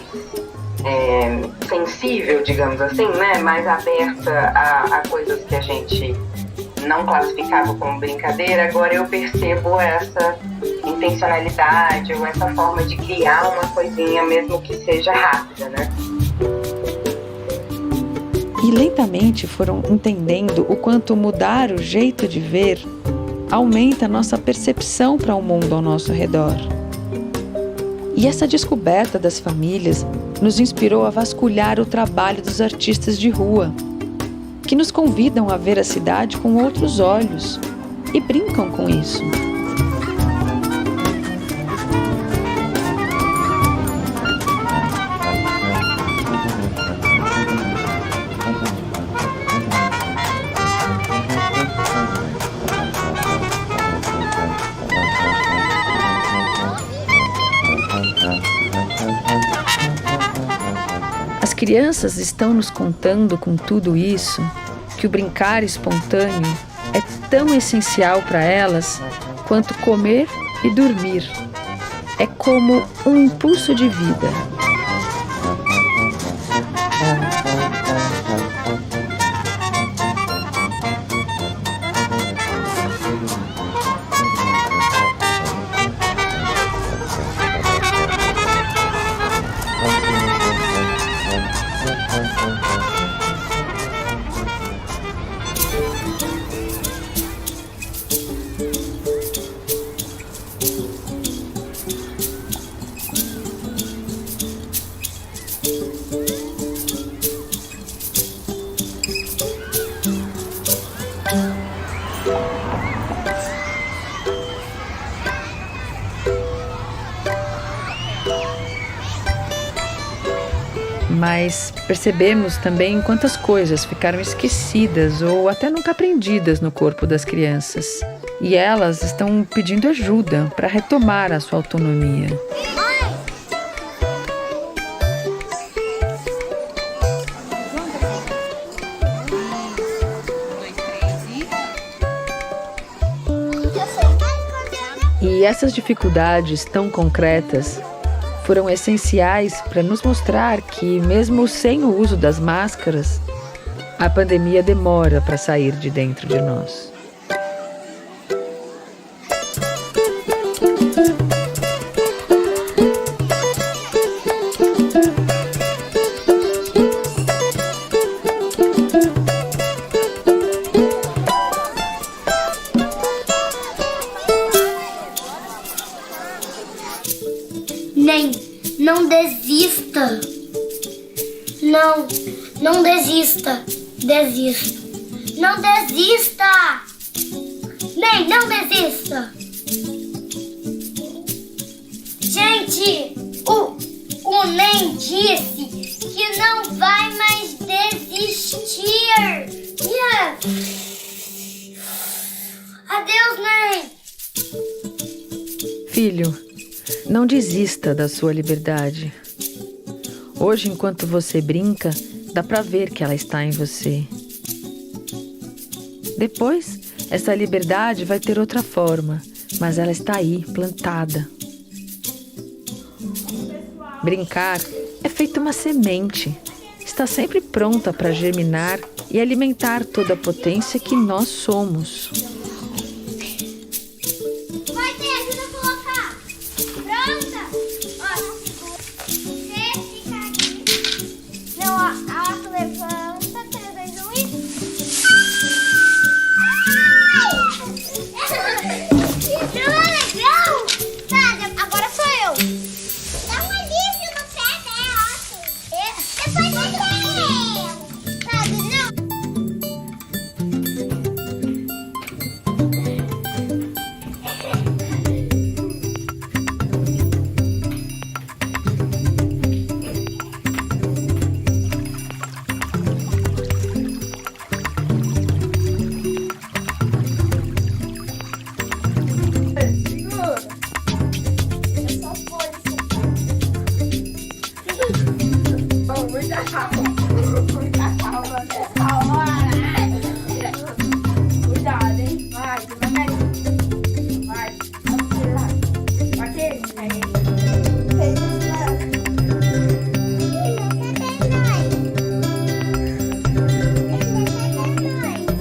sensível, digamos assim, né? Mais aberta a coisas que a gente não classificava como brincadeira, agora eu percebo essa intencionalidade ou essa forma de criar uma coisinha, mesmo que seja rápida, né? E lentamente foram entendendo o quanto mudar o jeito de ver aumenta a nossa percepção para o mundo ao nosso redor. E essa descoberta das famílias nos inspirou a vasculhar o trabalho dos artistas de rua, que nos convidam a ver a cidade com outros olhos e brincam com isso. As crianças estão nos contando com tudo isso que o brincar espontâneo é tão essencial para elas quanto comer e dormir. É como um impulso de vida. Mas percebemos também quantas coisas ficaram esquecidas ou até nunca aprendidas no corpo das crianças. E elas estão pedindo ajuda para retomar a sua autonomia. E essas dificuldades tão concretas foram essenciais para nos mostrar que, mesmo sem o uso das máscaras, a pandemia demora para sair de dentro de nós. Não desista. Não desista. Desista. Não desista. Nem, não desista! Gente, o Ney disse que não vai mais desistir! Yeah. Adeus, Ney! Filho, não desista da sua liberdade. Hoje, enquanto você brinca, dá pra ver que ela está em você. Depois, essa liberdade vai ter outra forma, mas ela está aí, plantada. Brincar é feito uma semente. Está sempre pronta para germinar e alimentar toda a potência que nós somos. Vai ter, ajuda a colocar! Pronta? Ó, você fica aqui. Não, ó, tu levanta, 3, 2, 1 e... Não é legal? Tá, agora sou eu. Dá um alívio no pé, né, Otto? Depois você. Sabe, não? Cuidado, hein? Vai, devagarinho. Vai, vamos lá. Vai,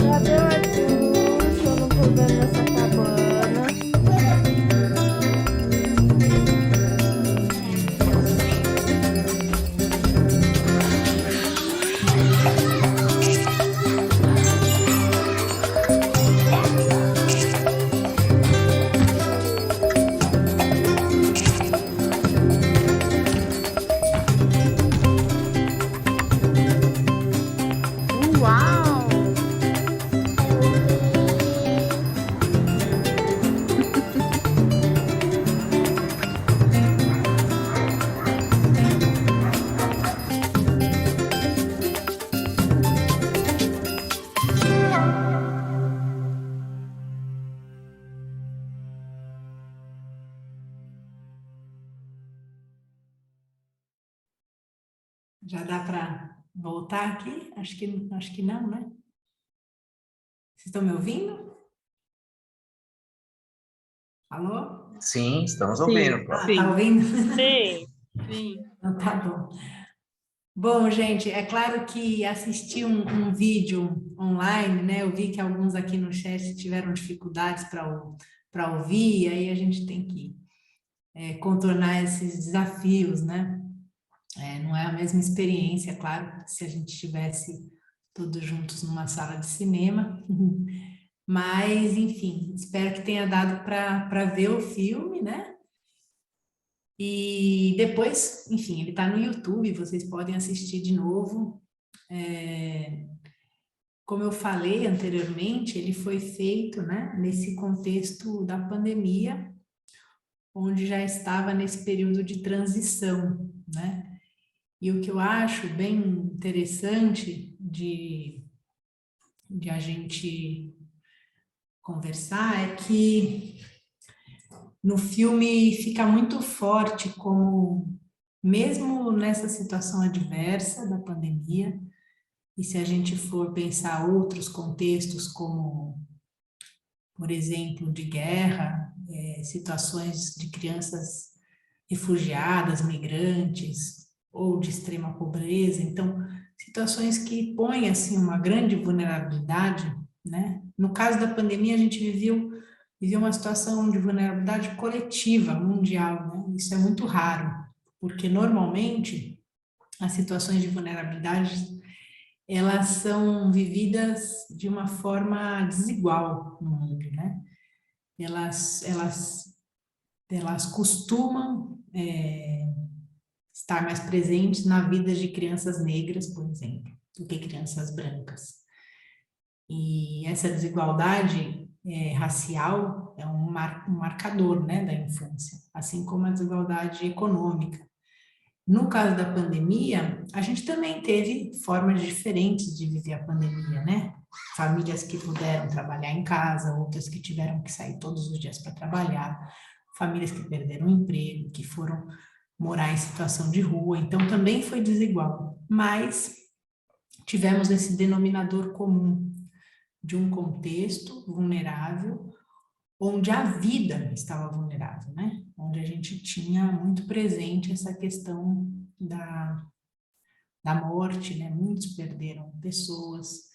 Cadê o Arthur? Eu não tô vendo essa cabana. Uau! Já dá para voltar aqui? Acho que não, né? Vocês estão me ouvindo? Alô? Sim, estamos ouvindo. Tá ouvindo? Sim. Sim. Então, tá bom. Bom, gente, é claro que assistir um vídeo online, né? Eu vi que alguns aqui no chat tiveram dificuldades para ouvir, e aí a gente tem que contornar esses desafios, né? Não é a mesma experiência, claro, se a gente estivesse todos juntos numa sala de cinema, mas, enfim, espero que tenha dado para ver o filme, né? E depois, enfim, ele está no YouTube, vocês podem assistir de novo. Como eu falei anteriormente, ele foi feito, né, nesse contexto da pandemia, onde já estava nesse período de transição, né? E o que eu acho bem interessante de a gente conversar é que no filme fica muito forte como, mesmo nessa situação adversa da pandemia, e se a gente for pensar outros contextos como, por exemplo, de guerra, situações de crianças refugiadas, migrantes, ou de extrema pobreza, então, situações que põem, assim, uma grande vulnerabilidade, né? No caso da pandemia, a gente viveu uma situação de vulnerabilidade coletiva, mundial, né? Isso é muito raro, porque, normalmente, as situações de vulnerabilidade, elas são vividas de uma forma desigual no mundo, né? Elas costumam estar mais presentes na vida de crianças negras, por exemplo, do que crianças brancas. E essa desigualdade, racial é um marcador, né, da infância, assim como a desigualdade econômica. No caso da pandemia, a gente também teve formas diferentes de viver a pandemia, né? Famílias que puderam trabalhar em casa, outras que tiveram que sair todos os dias para trabalhar, famílias que perderam o emprego, que foram morar em situação de rua, então também foi desigual. Mas tivemos esse denominador comum de um contexto vulnerável, onde a vida estava vulnerável, né? Onde a gente tinha muito presente essa questão da morte, né? Muitos perderam pessoas.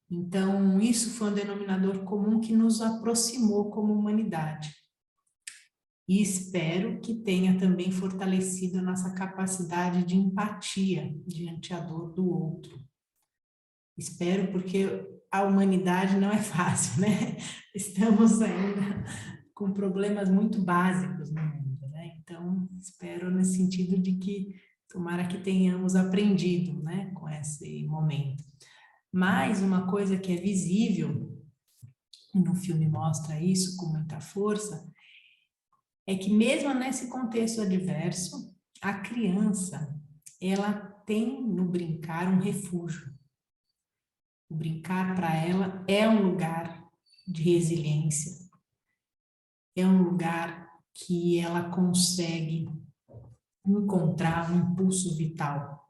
Então, isso foi um denominador comum que nos aproximou como humanidade. E espero que tenha também fortalecido a nossa capacidade de empatia diante da dor do outro. Espero, porque a humanidade não é fácil, né? Estamos ainda com problemas muito básicos no mundo, né? Então, espero nesse sentido de que tomara que tenhamos aprendido, né, com esse momento. Mas uma coisa que é visível, e no filme mostra isso com muita força, é que mesmo nesse contexto adverso, a criança, ela tem no brincar um refúgio. O brincar para ela é um lugar de resiliência, é um lugar que ela consegue encontrar um impulso vital,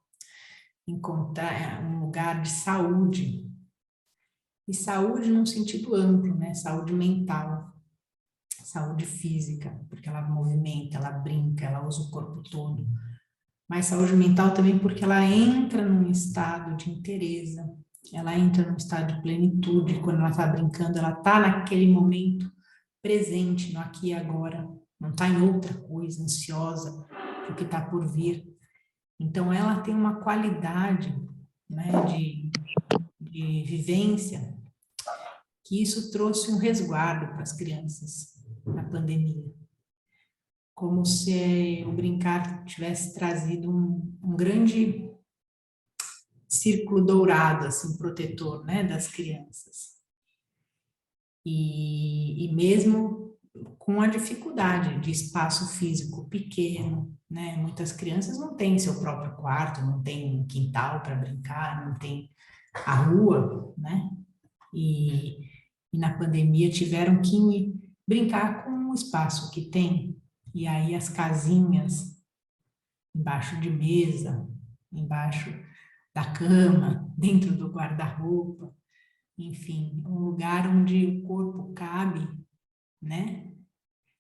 encontrar um lugar de saúde, e saúde num sentido amplo, né? Saúde mental, saúde física, porque ela movimenta, ela brinca, ela usa o corpo todo, mas saúde mental também porque ela entra num estado de inteireza, ela entra num estado de plenitude, quando ela está brincando, ela está naquele momento presente, no aqui e agora, não está em outra coisa, ansiosa, porque está por vir. Então, ela tem uma qualidade, né, de vivência, que isso trouxe um resguardo para as crianças na pandemia. Como se o brincar tivesse trazido um grande círculo dourado, assim, protetor, né, das crianças. E mesmo com a dificuldade de espaço físico pequeno, né, muitas crianças não têm seu próprio quarto, não tem um quintal para brincar, não tem a rua, né, e na pandemia tiveram que brincar com o espaço que tem, e aí as casinhas embaixo de mesa, embaixo da cama, dentro do guarda-roupa, enfim, um lugar onde o corpo cabe, né?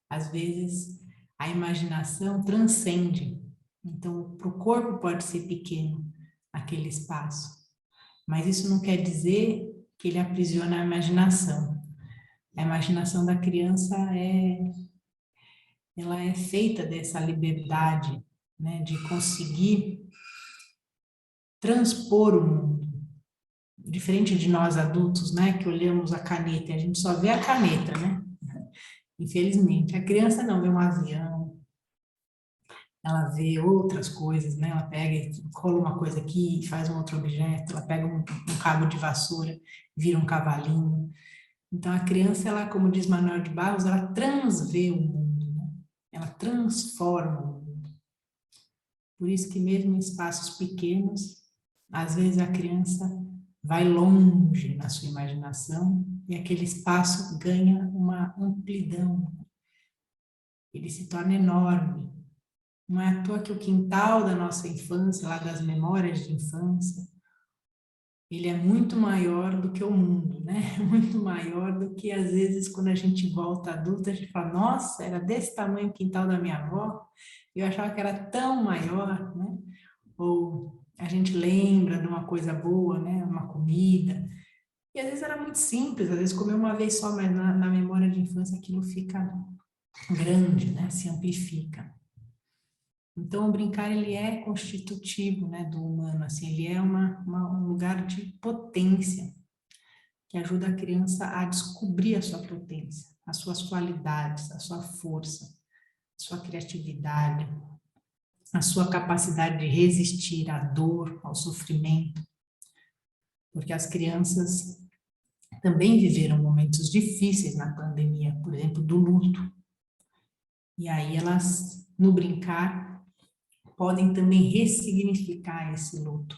Às vezes a imaginação transcende, então para o corpo pode ser pequeno aquele espaço, mas isso não quer dizer que ele aprisiona a imaginação. A imaginação da criança ela é feita dessa liberdade, né, de conseguir transpor o mundo. Diferente de nós adultos, né, que olhamos a caneta e a gente só vê a caneta, né? Infelizmente. A criança não vê um avião, ela vê outras coisas, né? Ela pega e cola uma coisa aqui, faz um outro objeto, ela pega um cabo de vassoura, vira um cavalinho. Então, a criança, ela, como diz Manuel de Barros, ela transvê o mundo, né? Ela transforma o mundo. Por isso que mesmo em espaços pequenos, às vezes a criança vai longe na sua imaginação e aquele espaço ganha uma amplidão. Ele se torna enorme. Não é à toa que o quintal da nossa infância, lá das memórias de infância, ele é muito maior do que o mundo, né? Muito maior do que, às vezes, quando a gente volta adulta, a gente fala, nossa, era desse tamanho o quintal da minha avó, eu achava que era tão maior, né? Ou a gente lembra de uma coisa boa, né? Uma comida, e às vezes era muito simples, às vezes comer uma vez só, mas na memória de infância aquilo fica grande, né? Se amplifica. Então, o brincar, ele é constitutivo, né, do humano, assim, ele é um lugar de potência, que ajuda a criança a descobrir a sua potência, as suas qualidades, a sua força, a sua criatividade, a sua capacidade de resistir à dor, ao sofrimento, porque as crianças, também viveram momentos difíceis na pandemia, por exemplo, do luto. E aí elas, no brincar, podem também ressignificar esse luto.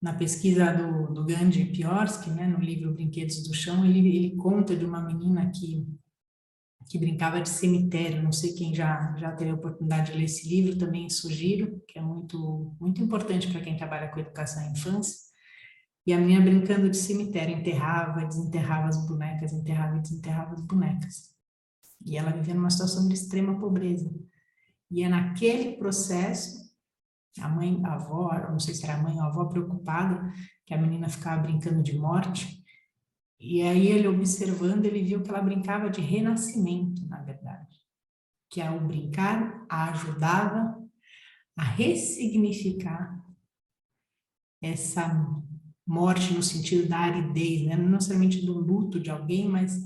Na pesquisa do Gandhi Piorsky, né, no livro Brinquedos do Chão, ele conta de uma menina que brincava de cemitério. Não sei quem já teve a oportunidade de ler esse livro, também sugiro, que é muito, muito importante para quem trabalha com educação à infância. E a menina brincando de cemitério, enterrava, desenterrava as bonecas, enterrava e desenterrava as bonecas. E ela vivia numa situação de extrema pobreza. E é naquele processo, a avó, não sei se era a mãe ou a avó, preocupada, que a menina ficava brincando de morte. E aí ele, observando, ele viu que ela brincava de renascimento, na verdade. Que ao brincar, a ajudava a ressignificar essa morte no sentido da aridez, né? Não necessariamente do luto de alguém, mas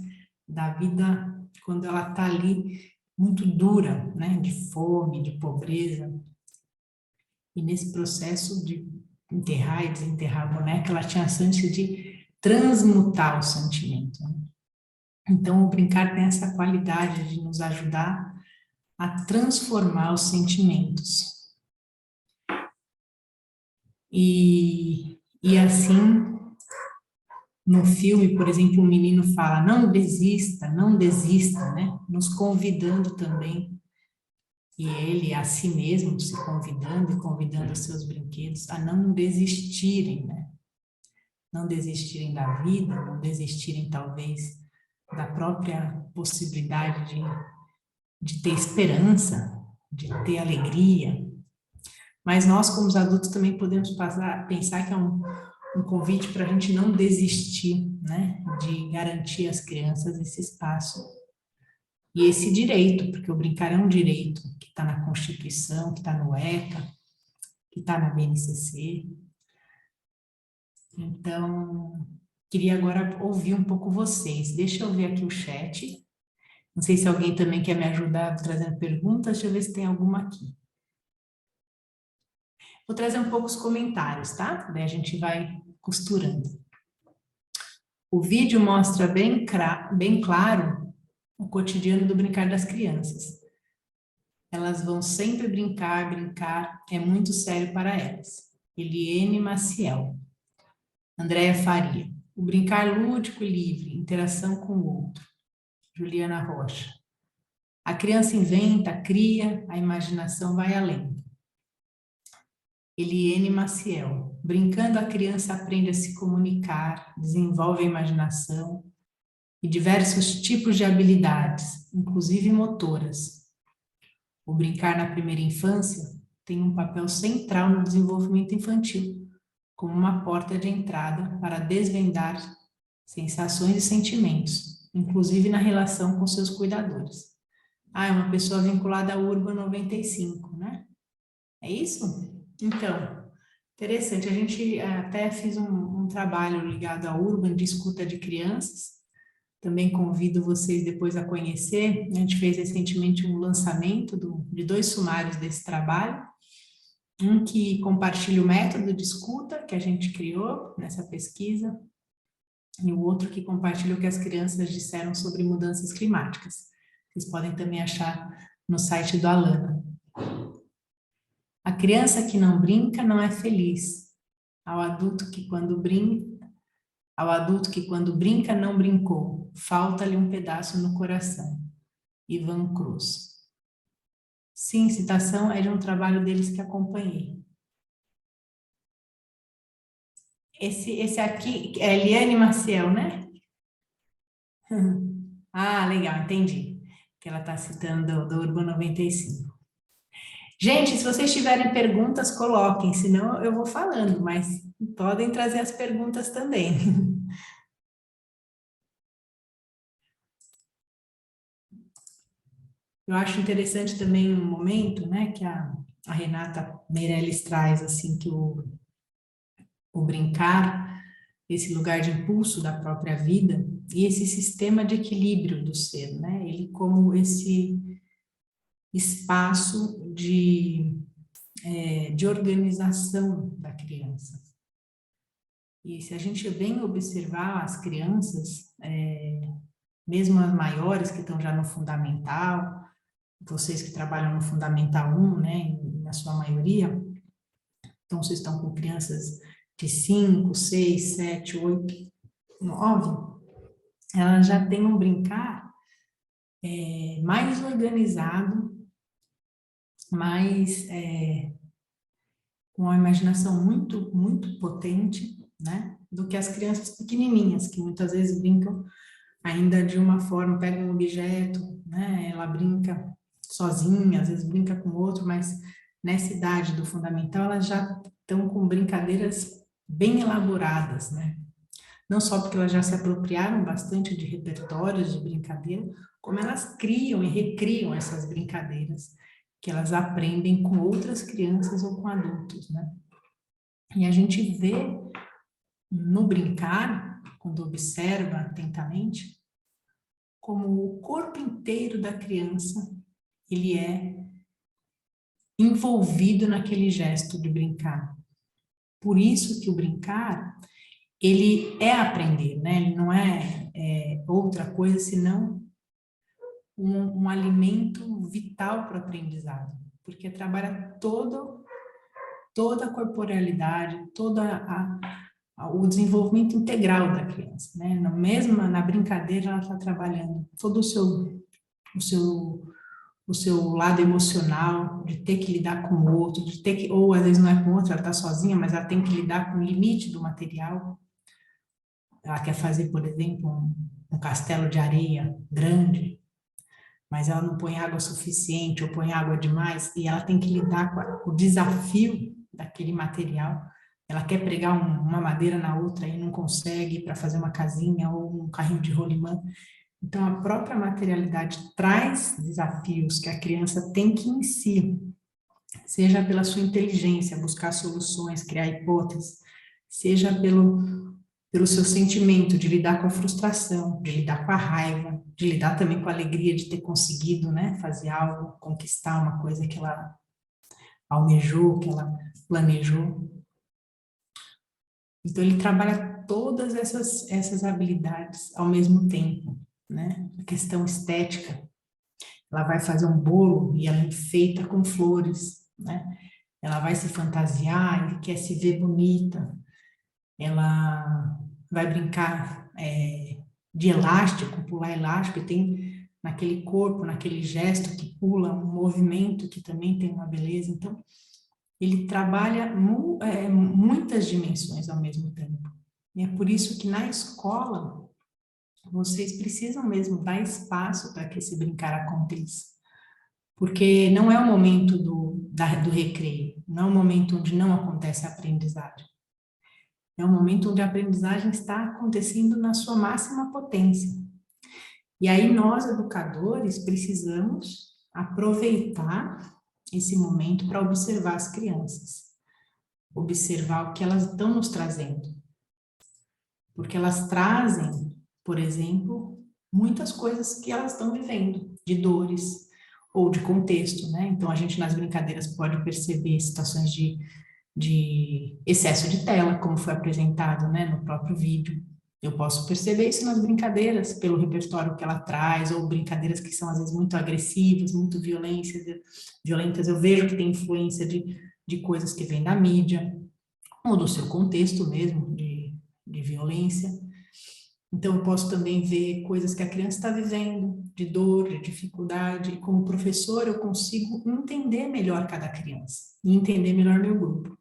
da vida quando ela está ali muito dura, né? De fome, de pobreza. E nesse processo de enterrar e desenterrar a boneca, ela tinha a chance de transmutar o sentimento. Né? Então, o brincar tem essa qualidade de nos ajudar a transformar os sentimentos. E assim, no filme, por exemplo, o menino fala, não desista, né? Nos convidando também, e ele a si mesmo se convidando e convidando os seus brinquedos a não desistirem, né? Não desistirem da vida, não desistirem, talvez, da própria possibilidade de ter esperança, de ter alegria. Mas nós, como os adultos, também podemos pensar que é um convite para a gente não desistir, né? De garantir às crianças esse espaço e esse direito, porque o brincar é um direito que está na Constituição, que está no ECA, que está na BNCC. Então, queria agora ouvir um pouco vocês. Deixa eu ver aqui o chat. Não sei se alguém também quer me ajudar trazendo perguntas. Deixa eu ver se tem alguma aqui. Vou trazer um pouco os comentários, tá? Daí a gente vai costurando. O vídeo mostra bem claro o cotidiano do brincar das crianças. Elas vão sempre brincar, é muito sério para elas. Eliene Maciel. Andréia Faria. O brincar lúdico e livre, interação com o outro. Juliana Rocha. A criança inventa, cria, a imaginação vai além. Eliene Maciel. Brincando, a criança aprende a se comunicar, desenvolve a imaginação e diversos tipos de habilidades, inclusive motoras. O brincar na primeira infância tem um papel central no desenvolvimento infantil, como uma porta de entrada para desvendar sensações e sentimentos, inclusive na relação com seus cuidadores. É uma pessoa vinculada à Urban 95, né? É isso? Então, interessante. A gente até fez um trabalho ligado à Urban de escuta de crianças. Também convido vocês depois a conhecer. A gente fez recentemente um lançamento de 2 sumários desse trabalho. Um que compartilha o método de escuta que a gente criou nessa pesquisa, e o outro que compartilha o que as crianças disseram sobre mudanças climáticas. Vocês podem também achar no site do Alana. A criança que não brinca não é feliz. Ao adulto que quando brinca não brincou, falta-lhe um pedaço no coração. Ivan Cruz. Sim, citação é de um trabalho deles que acompanhei. Esse aqui é Eliane Maciel, né? Legal, entendi. Que ela está citando do Urban 95. Gente, se vocês tiverem perguntas, coloquem, senão eu vou falando, mas podem trazer as perguntas também. Eu acho interessante também um momento, né, que a Renata Meirelles traz, assim, que o brincar, esse lugar de impulso da própria vida, e esse sistema de equilíbrio do ser, né, ele como esse espaço de organização da criança. E se a gente bem observar as crianças, mesmo as maiores que estão já no fundamental, vocês que trabalham no Fundamental 1, né, na sua maioria, então vocês estão com crianças de 5, 6, 7, 8, 9, elas já têm um brincar mais organizado, mais com uma imaginação muito, muito potente, né, do que as crianças pequenininhas, que muitas vezes brincam ainda de uma forma, pega um objeto, né, ela brinca sozinha, às vezes brinca com outro, mas nessa idade do fundamental elas já estão com brincadeiras bem elaboradas, né? Não só porque elas já se apropriaram bastante de repertórios de brincadeira, como elas criam e recriam essas brincadeiras que elas aprendem com outras crianças ou com adultos, né? E a gente vê no brincar, quando observa atentamente, como o corpo inteiro da criança, ele é envolvido naquele gesto de brincar. Por isso que o brincar, ele é aprender, né? Ele não é outra coisa senão um alimento vital para o aprendizado, porque trabalha toda a corporealidade, o desenvolvimento integral da criança, né? Na brincadeira ela está trabalhando todo o seu lado emocional, de ter que lidar com o outro, ou às vezes não é com o outro, ela está sozinha, mas ela tem que lidar com o limite do material. Ela quer fazer, por exemplo, um castelo de areia grande, mas ela não põe água suficiente, ou põe água demais, e ela tem que lidar com o desafio daquele material. Ela quer pregar uma madeira na outra e não consegue para fazer uma casinha ou um carrinho de rolimã. Então, a própria materialidade traz desafios que a criança tem que em si, seja pela sua inteligência, buscar soluções, criar hipóteses, seja pelo seu sentimento de lidar com a frustração, de lidar com a raiva, de lidar também com a alegria de ter conseguido, né, fazer algo, conquistar uma coisa que ela almejou, que ela planejou. Então, ele trabalha todas essas habilidades ao mesmo tempo, né? A questão estética, ela vai fazer um bolo e ela enfeita com flores, né? Ela vai se fantasiar e quer se ver bonita, ela vai brincar de elástico, pular elástico, e tem naquele corpo, naquele gesto que pula, um movimento que também tem uma beleza. Então, ele trabalha muitas dimensões ao mesmo tempo. E é por isso que na escola, vocês precisam mesmo dar espaço para que esse brincar aconteça. Porque não é o momento do recreio, não é o momento onde não acontece a aprendizagem. É um momento onde a aprendizagem está acontecendo na sua máxima potência. E aí nós, educadores, precisamos aproveitar esse momento para observar as crianças, observar o que elas estão nos trazendo. Porque elas trazem, por exemplo, muitas coisas que elas estão vivendo, de dores ou de contexto, né? Então, a gente nas brincadeiras pode perceber situações de excesso de tela, como foi apresentado, né, no próprio vídeo. Eu posso perceber isso nas brincadeiras, pelo repertório que ela traz, ou brincadeiras que são, às vezes, muito agressivas, muito violentas. Eu vejo que tem influência de coisas que vêm da mídia, ou do seu contexto mesmo, de violência. Então, eu posso também ver coisas que a criança está vivendo, de dor, de dificuldade, e como professor eu consigo entender melhor cada criança, e entender melhor meu grupo.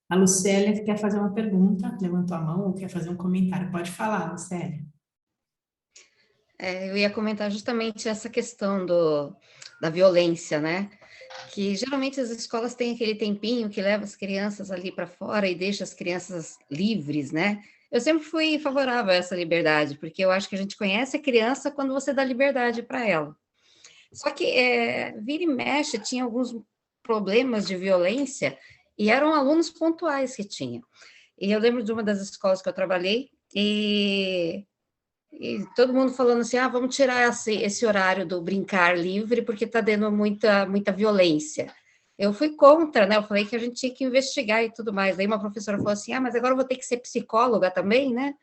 A Lucélia quer fazer uma pergunta, levantou a mão, ou quer fazer um comentário. Pode falar, Lucélia. Eu ia comentar justamente essa questão da violência, né? Que geralmente as escolas têm aquele tempinho que leva as crianças ali para fora e deixa as crianças livres, né? Eu sempre fui favorável a essa liberdade, porque eu acho que a gente conhece a criança quando você dá liberdade para ela. Só que vira e mexe, tinha alguns problemas de violência e eram alunos pontuais que tinham. E eu lembro de uma das escolas que eu trabalhei e todo mundo falando assim, vamos tirar esse horário do brincar livre porque está dando muita violência. eu fui contra, né? Eu falei que a gente tinha que investigar e tudo mais. Daí uma professora falou assim, mas agora eu vou ter que ser psicóloga também, né?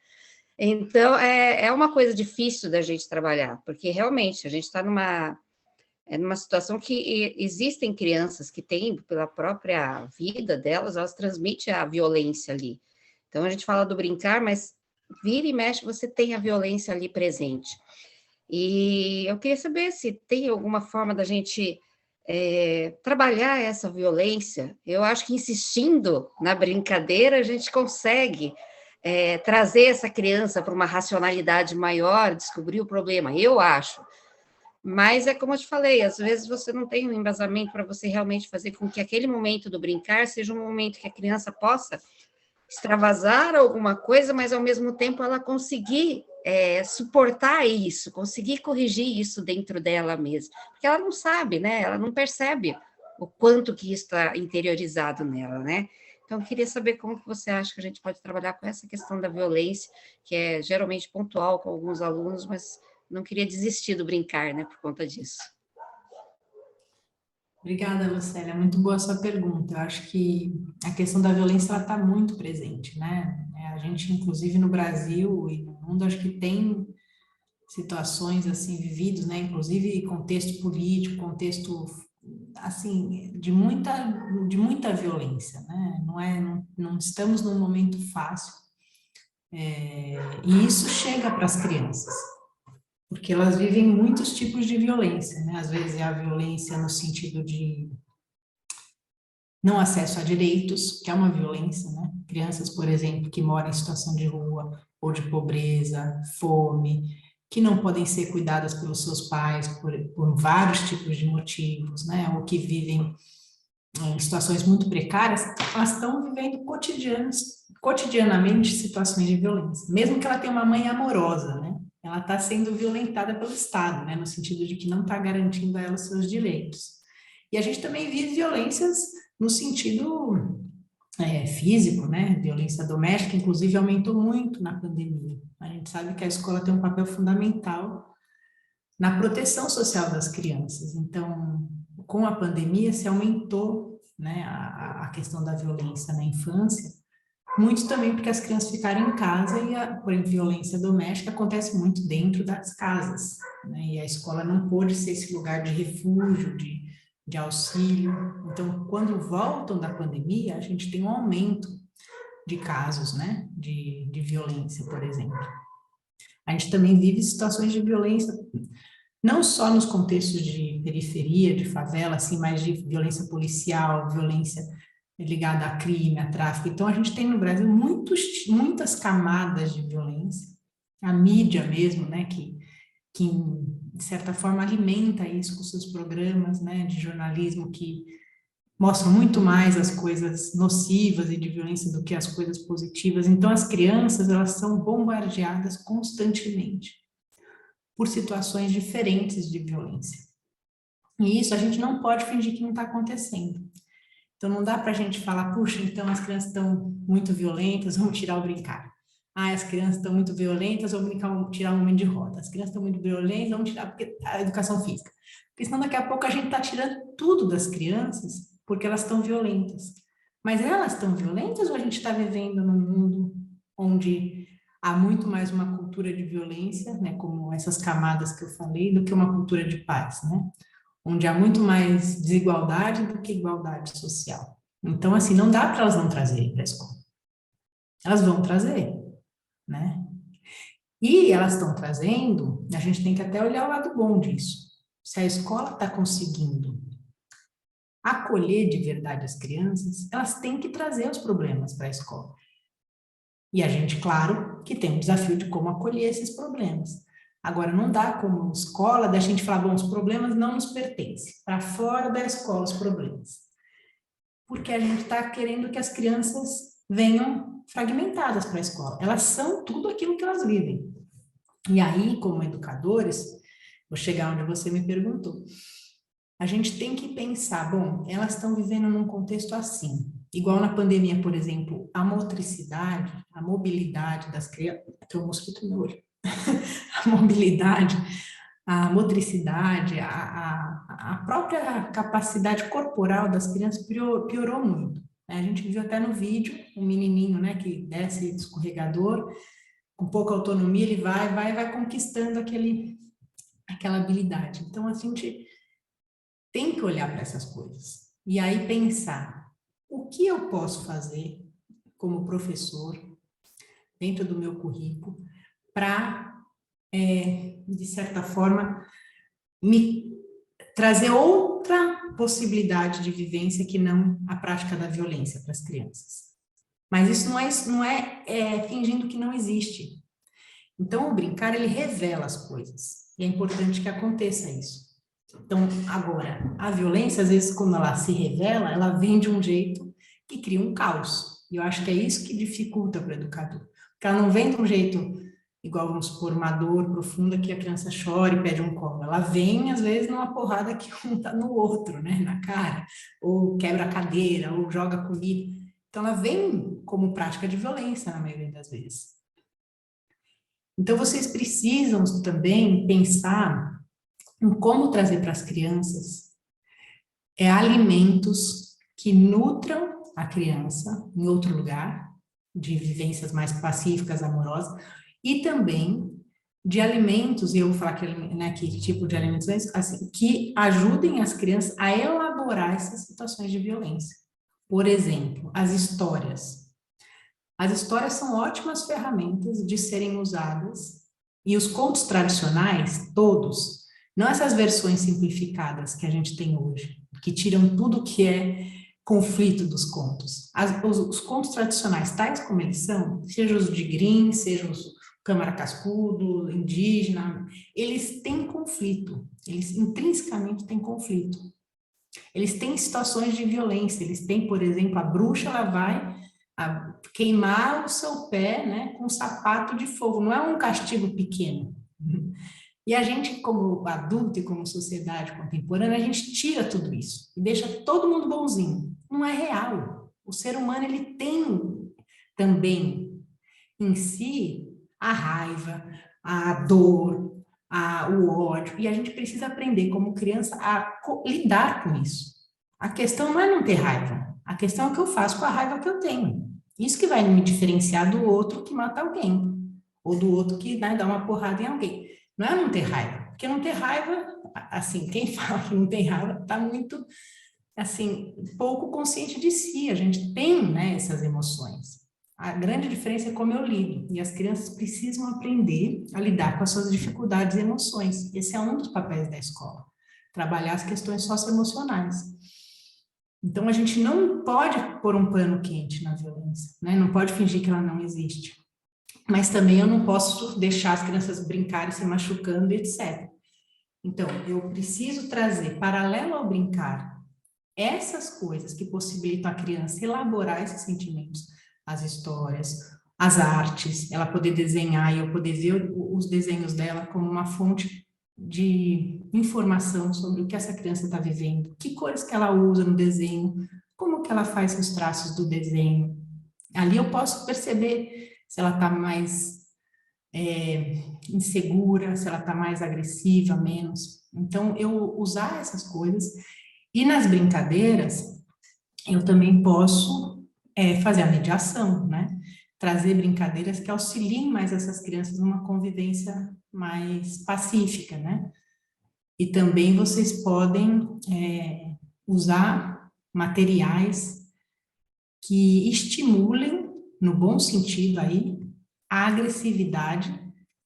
Então, é uma coisa difícil da gente trabalhar, porque realmente a gente está numa situação que existem crianças que têm, pela própria vida delas, elas transmitem a violência ali. Então, a gente fala do brincar, mas vira e mexe, você tem a violência ali presente. E eu queria saber se tem alguma forma da gente trabalhar essa violência. Eu acho que insistindo na brincadeira, a gente consegue trazer essa criança para uma racionalidade maior, descobrir o problema, eu acho. Mas é como eu te falei, às vezes você não tem um embasamento para você realmente fazer com que aquele momento do brincar seja um momento que a criança possa extravasar alguma coisa, mas ao mesmo tempo ela conseguir suportar isso, conseguir corrigir isso dentro dela mesma, porque ela não sabe, né? Ela não percebe o quanto que isso está interiorizado nela, né? Então, eu queria saber como que você acha que a gente pode trabalhar com essa questão da violência, que é geralmente pontual com alguns alunos, mas não queria desistir do brincar, né, por conta disso. Obrigada, Lucélia. Muito boa a sua pergunta. Eu acho que a questão da violência está muito presente, né? A gente, inclusive, no Brasil e no mundo, acho que tem situações, assim, vividos, né? Inclusive, contexto político, contexto, assim, de muita violência, né? Não estamos num momento fácil. E isso chega para as crianças, porque elas vivem muitos tipos de violência, né? Às vezes é a violência no sentido de não acesso a direitos, que é uma violência, né? Crianças, por exemplo, que moram em situação de rua ou de pobreza, fome, que não podem ser cuidadas pelos seus pais por vários tipos de motivos, né? Ou que vivem em situações muito precárias, elas estão vivendo cotidianamente situações de violência, mesmo que ela tenha uma mãe amorosa, né? Ela está sendo violentada pelo Estado, né? No sentido de que não está garantindo a ela os seus direitos. E a gente também vive violências no sentido físico, né? Violência doméstica, inclusive, aumentou muito na pandemia. A gente sabe que a escola tem um papel fundamental na proteção social das crianças. Então, com a pandemia, se aumentou, né, a questão da violência na infância, muito também porque as crianças ficaram em casa e por exemplo, violência doméstica acontece muito dentro das casas, né, e a escola não pôde ser esse lugar de refúgio, de auxílio. Então, quando voltam da pandemia, a gente tem um aumento de casos, né, de violência, por exemplo. A gente também vive situações de violência, não só nos contextos de periferia, de favela, assim, mas de violência policial, violência ligada a crime, a tráfico. Então, a gente tem no Brasil muitas camadas de violência, a mídia mesmo, né, que de certa forma alimenta isso com seus programas, né, de jornalismo que mostram muito mais as coisas nocivas e de violência do que as coisas positivas. Então, as crianças, elas são bombardeadas constantemente por situações diferentes de violência. E isso a gente não pode fingir que não está acontecendo. Então, não dá para a gente falar, puxa, então as crianças estão muito violentas, vamos tirar o brincar. As crianças estão muito violentas, vamos tirar o momento de roda. As crianças estão muito violentas, vamos tirar a educação física. Porque senão daqui a pouco a gente está tirando tudo das crianças porque elas estão violentas. Mas elas estão violentas ou a gente está vivendo num mundo onde há muito mais uma cultura de violência, né, como essas camadas que eu falei, do que uma cultura de paz, né? Onde há muito mais desigualdade do que igualdade social. Então, assim, não dá para elas não trazerem para a escola. Elas vão trazer, né? E elas estão trazendo, a gente tem que até olhar o lado bom disso. Se a escola está conseguindo acolher de verdade as crianças, elas têm que trazer os problemas para a escola. E a gente, claro, que tem um desafio de como acolher esses problemas. Agora, não dá como escola da gente falar, bom, os problemas não nos pertencem, para fora da escola os problemas. Porque a gente está querendo que as crianças venham fragmentadas para a escola. Elas são tudo aquilo que elas vivem. E aí, como educadores, vou chegar onde você me perguntou, a gente tem que pensar, bom, elas estão vivendo num contexto assim, igual na pandemia, por exemplo, a motricidade, a mobilidade das crianças, tem um mosquito no olho, a mobilidade a motricidade, a própria capacidade corporal das crianças piorou muito. A gente viu até no vídeo, um menininho, né, que desce do escorregador, com pouca autonomia, ele vai conquistando aquela habilidade. Então, a gente tem que olhar para essas coisas. E aí pensar, o que eu posso fazer como professor, dentro do meu currículo, para, de certa forma, me trazer outra possibilidade de vivência que não a prática da violência para as crianças. Mas isso não é fingindo que não existe. Então, o brincar, ele revela as coisas. E é importante que aconteça isso. Então, agora, a violência, às vezes, quando ela se revela, ela vem de um jeito que cria um caos. E eu acho que é isso que dificulta para o educador. Porque ela não vem de um jeito igual, vamos supor, uma dor profunda que a criança chora e pede um colo. Ela vem, às vezes, numa porrada que um tá no outro, né, na cara, ou quebra a cadeira, ou joga comida. Então, ela vem como prática de violência, na maioria das vezes. Então, vocês precisam também pensar em como trazer para as crianças alimentos que nutram a criança em outro lugar, de vivências mais pacíficas, amorosas, e também de alimentos, e eu vou falar que tipo de alimentos, assim, que ajudem as crianças a elaborar essas situações de violência. Por exemplo, as histórias. As histórias são ótimas ferramentas de serem usadas, e os contos tradicionais, todos, não essas versões simplificadas que a gente tem hoje, que tiram tudo que é conflito dos contos. Os contos tradicionais, tais como eles são, seja os de Grimm, seja os Câmara Cascudo, indígena, eles têm conflito, eles intrinsecamente têm conflito. Eles têm situações de violência, eles têm, por exemplo, a bruxa, ela vai queimar o seu pé, né, com um sapato de fogo, não é um castigo pequeno. E a gente, como adulto e como sociedade contemporânea, a gente tira tudo isso e deixa todo mundo bonzinho. Não é real. O ser humano, ele tem também em si a raiva, a dor, o ódio, e a gente precisa aprender como criança a lidar com isso. A questão não é não ter raiva, a questão é o que eu faço com a raiva que eu tenho. Isso que vai me diferenciar do outro que mata alguém, ou do outro que, né, dá uma porrada em alguém. Não é não ter raiva, porque não ter raiva, assim, quem fala que não tem raiva está muito, assim, pouco consciente de si. A gente tem, né, essas emoções. A grande diferença é como eu lido, e as crianças precisam aprender a lidar com as suas dificuldades e emoções. Esse é um dos papéis da escola, trabalhar as questões socioemocionais. Então, a gente não pode pôr um pano quente na violência, né? Não pode fingir que ela não existe. Mas também eu não posso deixar as crianças brincarem, se machucando, etc. Então, eu preciso trazer, paralelo ao brincar, essas coisas que possibilitam a criança elaborar esses sentimentos, as histórias, as artes, ela poder desenhar e eu poder ver os desenhos dela como uma fonte de informação sobre o que essa criança está vivendo, que cores que ela usa no desenho, como que ela faz os traços do desenho. Ali eu posso perceber se ela está mais insegura, se ela está mais agressiva, menos. Então, eu usar essas coisas. E nas brincadeiras, eu também posso fazer a mediação, né? Trazer brincadeiras que auxiliem mais essas crianças numa convivência mais pacífica, né? E também vocês podem usar materiais que estimulem, no bom sentido aí, a agressividade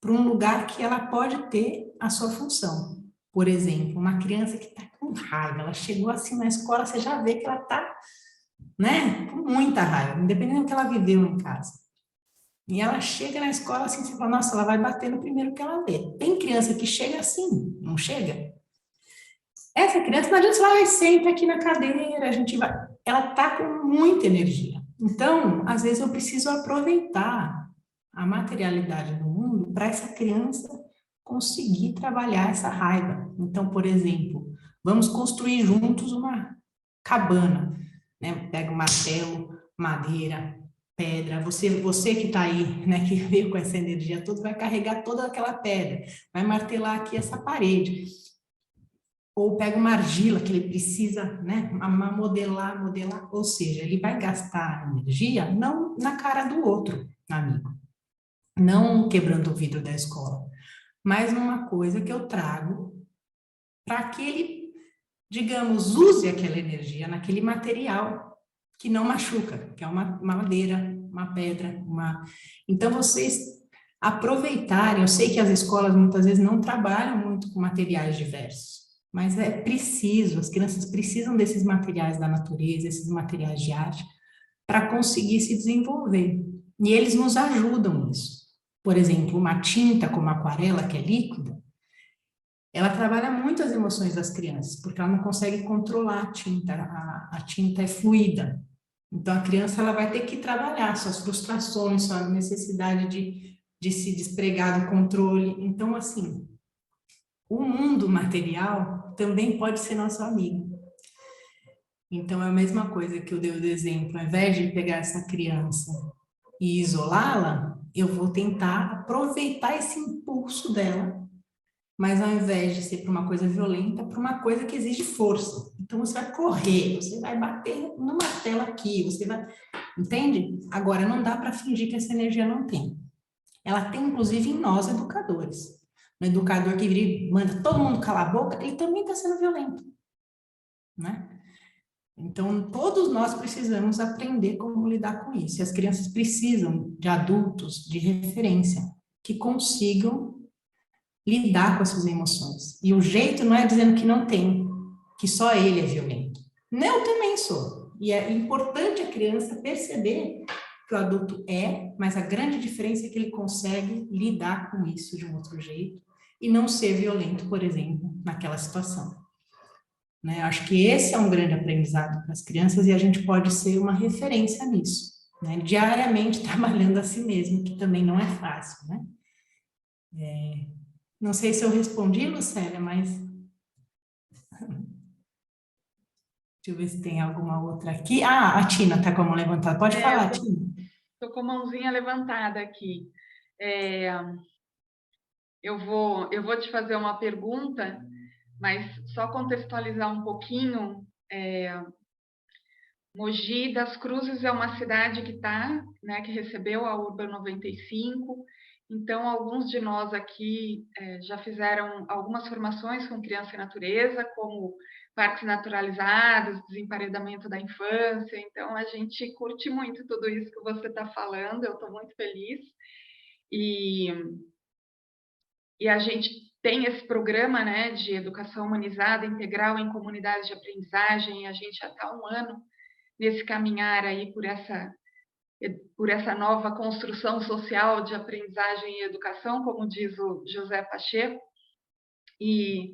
para um lugar que ela pode ter a sua função. Por exemplo, uma criança que está com raiva, ela chegou assim na escola, você já vê que ela está, né, com muita raiva, independente do que ela viveu em casa. E ela chega na escola assim, você fala, nossa, ela vai bater no primeiro que ela vê. Tem criança que chega assim, não chega? Essa criança, não adianta, vai, senta aqui na cadeira, a gente vai... Ela está com muita energia. Então, às vezes eu preciso aproveitar a materialidade do mundo para essa criança conseguir trabalhar essa raiva. Então, por exemplo, vamos construir juntos uma cabana, né? Pega um martelo, madeira, pedra. Você que está aí, né, que veio com essa energia toda, vai carregar toda aquela pedra, vai martelar aqui essa parede. Ou pega uma argila que ele precisa, né, modelar, ou seja, ele vai gastar energia não na cara do outro, amigo, não quebrando o vidro da escola, mas numa coisa que eu trago para que ele, digamos, use aquela energia naquele material que não machuca, que é uma madeira, uma pedra, Então, vocês aproveitarem, eu sei que as escolas muitas vezes não trabalham muito com materiais diversos, mas é preciso, as crianças precisam desses materiais da natureza, esses materiais de arte, para conseguir se desenvolver. E eles nos ajudam nisso. Por exemplo, uma tinta como a aquarela, que é líquida, ela trabalha muito as emoções das crianças, porque ela não consegue controlar a tinta, a tinta é fluida. Então, a criança ela vai ter que trabalhar suas frustrações, sua necessidade de se despregar do controle. Então, assim, o mundo material também pode ser nosso amigo. Então, é a mesma coisa que eu dei o exemplo. Ao invés de pegar essa criança e isolá-la, eu vou tentar aproveitar esse impulso dela, mas ao invés de ser para uma coisa violenta, para uma coisa que exige força. Então, você vai correr, você vai bater numa tela aqui, você vai... Entende? Agora, não dá para fingir que essa energia não tem. Ela tem, inclusive, em nós, educadores. Um educador que vira e manda todo mundo calar a boca, ele também está sendo violento, né? Então, todos nós precisamos aprender como lidar com isso. E as crianças precisam de adultos de referência que consigam lidar com as suas emoções. E o jeito não é dizendo que não tem, que só ele é violento. Eu também sou. E é importante a criança perceber que o adulto mas a grande diferença é que ele consegue lidar com isso de um outro jeito e não ser violento, por exemplo, naquela situação. Né? Acho que esse é um grande aprendizado para as crianças e a gente pode ser uma referência nisso, né? Diariamente trabalhando a si mesmo, que também não é fácil, né? Não sei se eu respondi, Lucélia, mas... Deixa eu ver se tem alguma outra aqui. Ah, a Tina está com a mão levantada. Pode falar, Tina. Estou com a mãozinha levantada aqui. Eu vou te fazer uma pergunta, mas só contextualizar um pouquinho. Mogi das Cruzes é uma cidade que que recebeu a Urban 95. Então, alguns de nós aqui já fizeram algumas formações com criança e natureza, como parques naturalizados, desemparedamento da infância. Então, a gente curte muito tudo isso que você está falando, eu estou muito feliz. E a gente tem esse programa, né, de educação humanizada integral em comunidades de aprendizagem, e a gente já está há um ano nesse caminhar aí por essa nova construção social de aprendizagem e educação, como diz o José Pacheco. E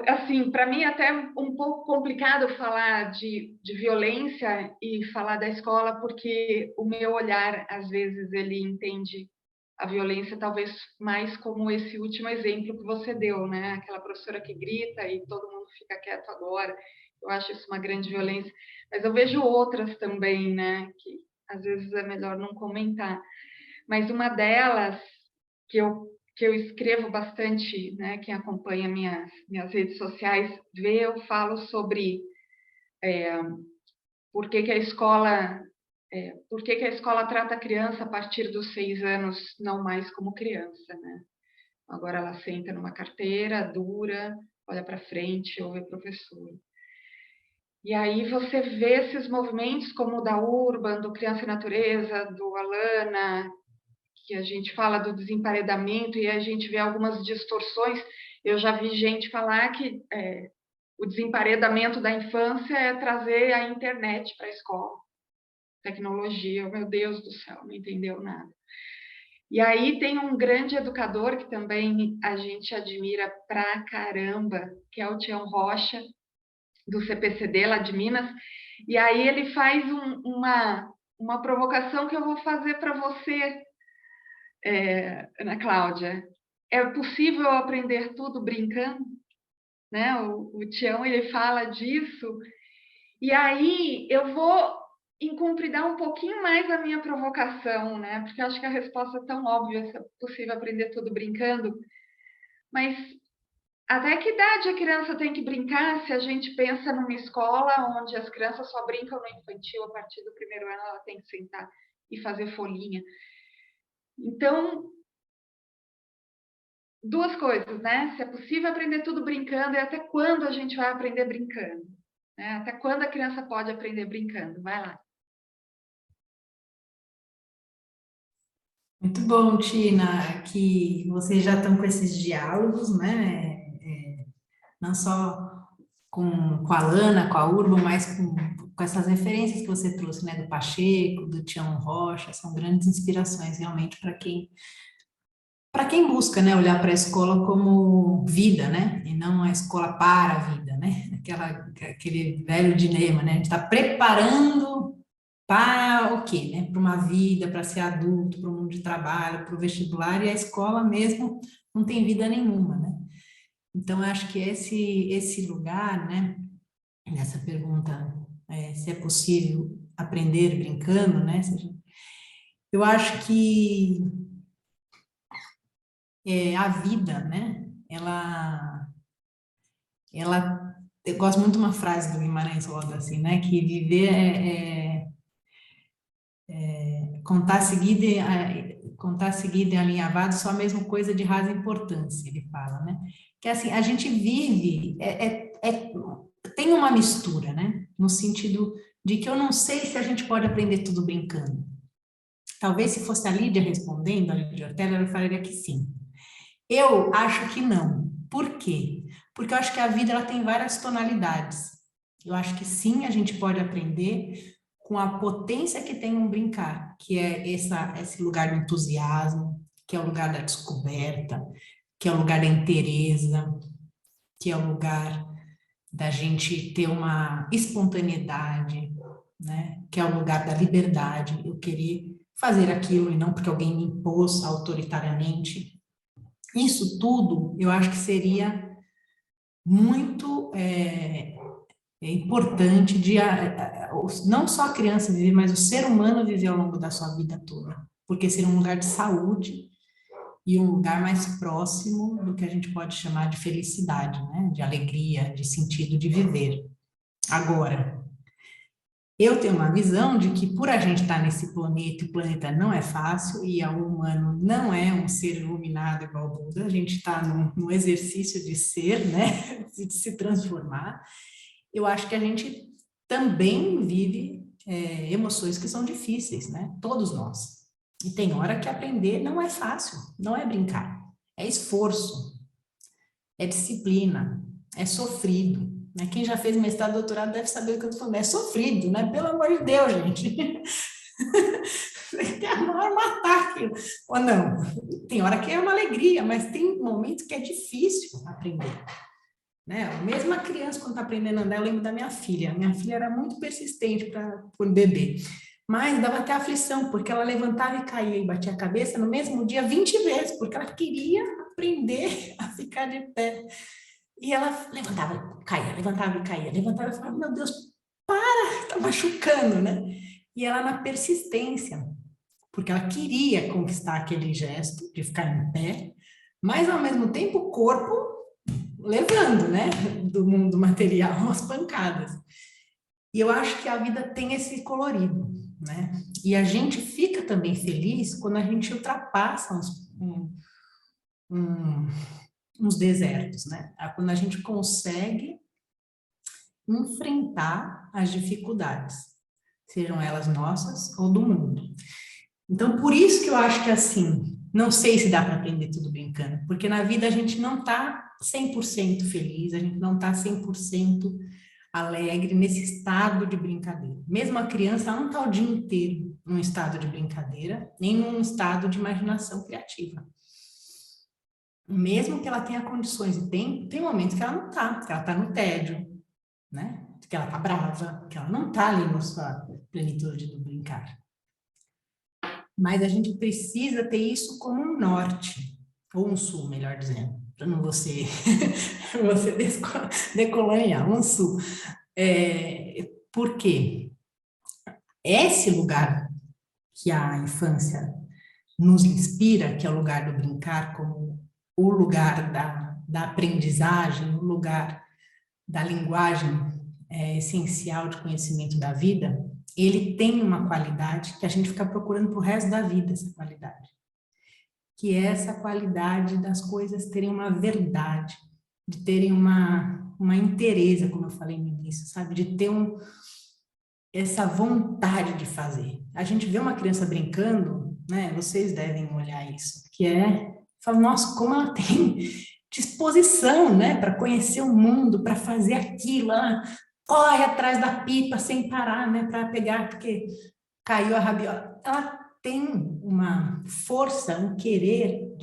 assim, para mim é até um pouco complicado falar de violência e falar da escola, porque o meu olhar, às vezes, ele entende a violência talvez mais como esse último exemplo que você deu, né? Aquela professora que grita e todo mundo fica quieto agora. Eu acho isso uma grande violência. Mas eu vejo outras também, né? Que às vezes é melhor não comentar. Mas uma delas, que eu escrevo bastante, né? Quem acompanha minhas redes sociais vê, eu falo sobre por que a escola trata a criança a partir dos 6 anos não mais como criança, né? Agora ela senta numa carteira, dura, olha para frente, ouve o professor. E aí você vê esses movimentos como o da Urban, do Criança e Natureza, do Alana, que a gente fala do desemparedamento e a gente vê algumas distorções. Eu já vi gente falar que o desemparedamento da infância é trazer a internet para a escola. Tecnologia, meu Deus do céu, não entendeu nada. E aí tem um grande educador que também a gente admira pra caramba, que é o Tião Rocha, do CPCD, lá de Minas. E aí ele faz uma provocação que eu vou fazer para você, Ana Cláudia. É possível aprender tudo brincando? Né? O Tião, ele fala disso. E aí eu vou incumpridar um pouquinho mais a minha provocação, né? Porque eu acho que a resposta é tão óbvia, se é possível aprender tudo brincando. Mas até que idade a criança tem que brincar? Se a gente pensa numa escola onde as crianças só brincam no infantil, a partir do primeiro ano ela tem que sentar e fazer folhinha. Então, duas coisas, né? Se é possível aprender tudo brincando e até quando a gente vai aprender brincando, né? Até quando a criança pode aprender brincando? Vai lá. Muito bom, Tina, que vocês já estão com esses diálogos, né? Não só com a Lana, com a Urban, mas com essas referências que você trouxe, né? Do Pacheco, do Tião Rocha, são grandes inspirações realmente para quem busca, né? Olhar para a escola como vida, né? E não a escola para a vida, né? Aquele velho dilema, né? A gente está preparando para o quê, né? Para uma vida, para ser adulto, para o mundo de trabalho, para o vestibular, e a escola mesmo não tem vida nenhuma, né? Então, eu acho que esse lugar, né? Nessa pergunta, se é possível aprender brincando, né? Eu acho que a vida, né? Eu gosto muito de uma frase do Guimarães Rosa, assim, né? Que viver contar seguido e alinhavado só a mesma coisa de rasa importância, ele fala, né? Que assim, a gente vive, tem uma mistura, né? No sentido de que eu não sei se a gente pode aprender tudo brincando. Talvez se fosse a Lídia respondendo, a Lídia Ortega, eu falaria que sim. Eu acho que não. Por quê? Porque eu acho que a vida ela tem várias tonalidades. Eu acho que sim, a gente pode aprender com a potência que tem um brincar, que é esse lugar do entusiasmo, que é o lugar da descoberta, que é o lugar da inteireza, que é o lugar da gente ter uma espontaneidade, né? Que é o lugar da liberdade, eu querer fazer aquilo e não porque alguém me impôs autoritariamente. Isso tudo, eu acho que seria muito importante de não só a criança viver, mas o ser humano viver ao longo da sua vida toda, porque seria um lugar de saúde e um lugar mais próximo do que a gente pode chamar de felicidade, né? De alegria, de sentido de viver. Agora, eu tenho uma visão de que por a gente estar nesse planeta, e o planeta não é fácil, e o humano não é um ser iluminado igual o Buda, a gente está no exercício de ser, né? De se transformar. Eu acho que a gente também vive emoções que são difíceis, né? Todos nós. E tem hora que aprender não é fácil, não é brincar. É esforço, é disciplina, é sofrido. Né? Quem já fez mestrado e doutorado deve saber o que eu estou falando. É sofrido, né? Pelo amor de Deus, gente. Você quer matar aquilo. Ou não. Tem hora que é uma alegria, mas tem momentos que é difícil aprender. Né? Mesmo a criança, quando está aprendendo a andar, eu lembro da minha filha. Minha filha era muito persistente por bebê. Mas dava até aflição, porque ela levantava e caía e batia a cabeça no mesmo dia 20 vezes, porque ela queria aprender a ficar de pé. E ela levantava, caía, levantava e caía, levantava e falava, meu Deus, para, tá machucando, né? E ela na persistência, porque ela queria conquistar aquele gesto de ficar em pé, mas ao mesmo tempo o corpo levando, né? Do mundo material as pancadas. E eu acho que a vida tem esse colorido, né? E a gente fica também feliz quando a gente ultrapassa uns desertos, né? Quando a gente consegue enfrentar as dificuldades, sejam elas nossas ou do mundo. Então, por isso que eu acho que, assim, não sei se dá para aprender tudo brincando, porque na vida a gente não está 100% feliz, a gente não está 100% alegre nesse estado de brincadeira. Mesmo a criança ela não está o dia inteiro num estado de brincadeira, nem num estado de imaginação criativa. Mesmo que ela tenha condições, e tem momentos que ela não está, que ela está no tédio, né? Que ela está brava, que ela não está ali na sua plenitude do brincar. Mas a gente precisa ter isso como um norte, ou um sul, melhor dizendo, para não você decoloniar, um sul. Por quê? esse lugar que a infância nos inspira, que é o lugar do brincar, como o lugar da aprendizagem, o lugar da linguagem essencial de conhecimento da vida, ele tem uma qualidade que a gente fica procurando para o resto da vida, essa qualidade. Que é essa qualidade das coisas terem uma verdade, de terem uma inteireza, como eu falei no início, sabe? De ter essa vontade de fazer. A gente vê uma criança brincando, né? Vocês devem olhar isso, que fala, nossa, como ela tem disposição, né? Para conhecer o mundo, para fazer aquilo, ela corre atrás da pipa sem parar, né? Para pegar, porque caiu a rabiola. Ela tem uma força, um querer,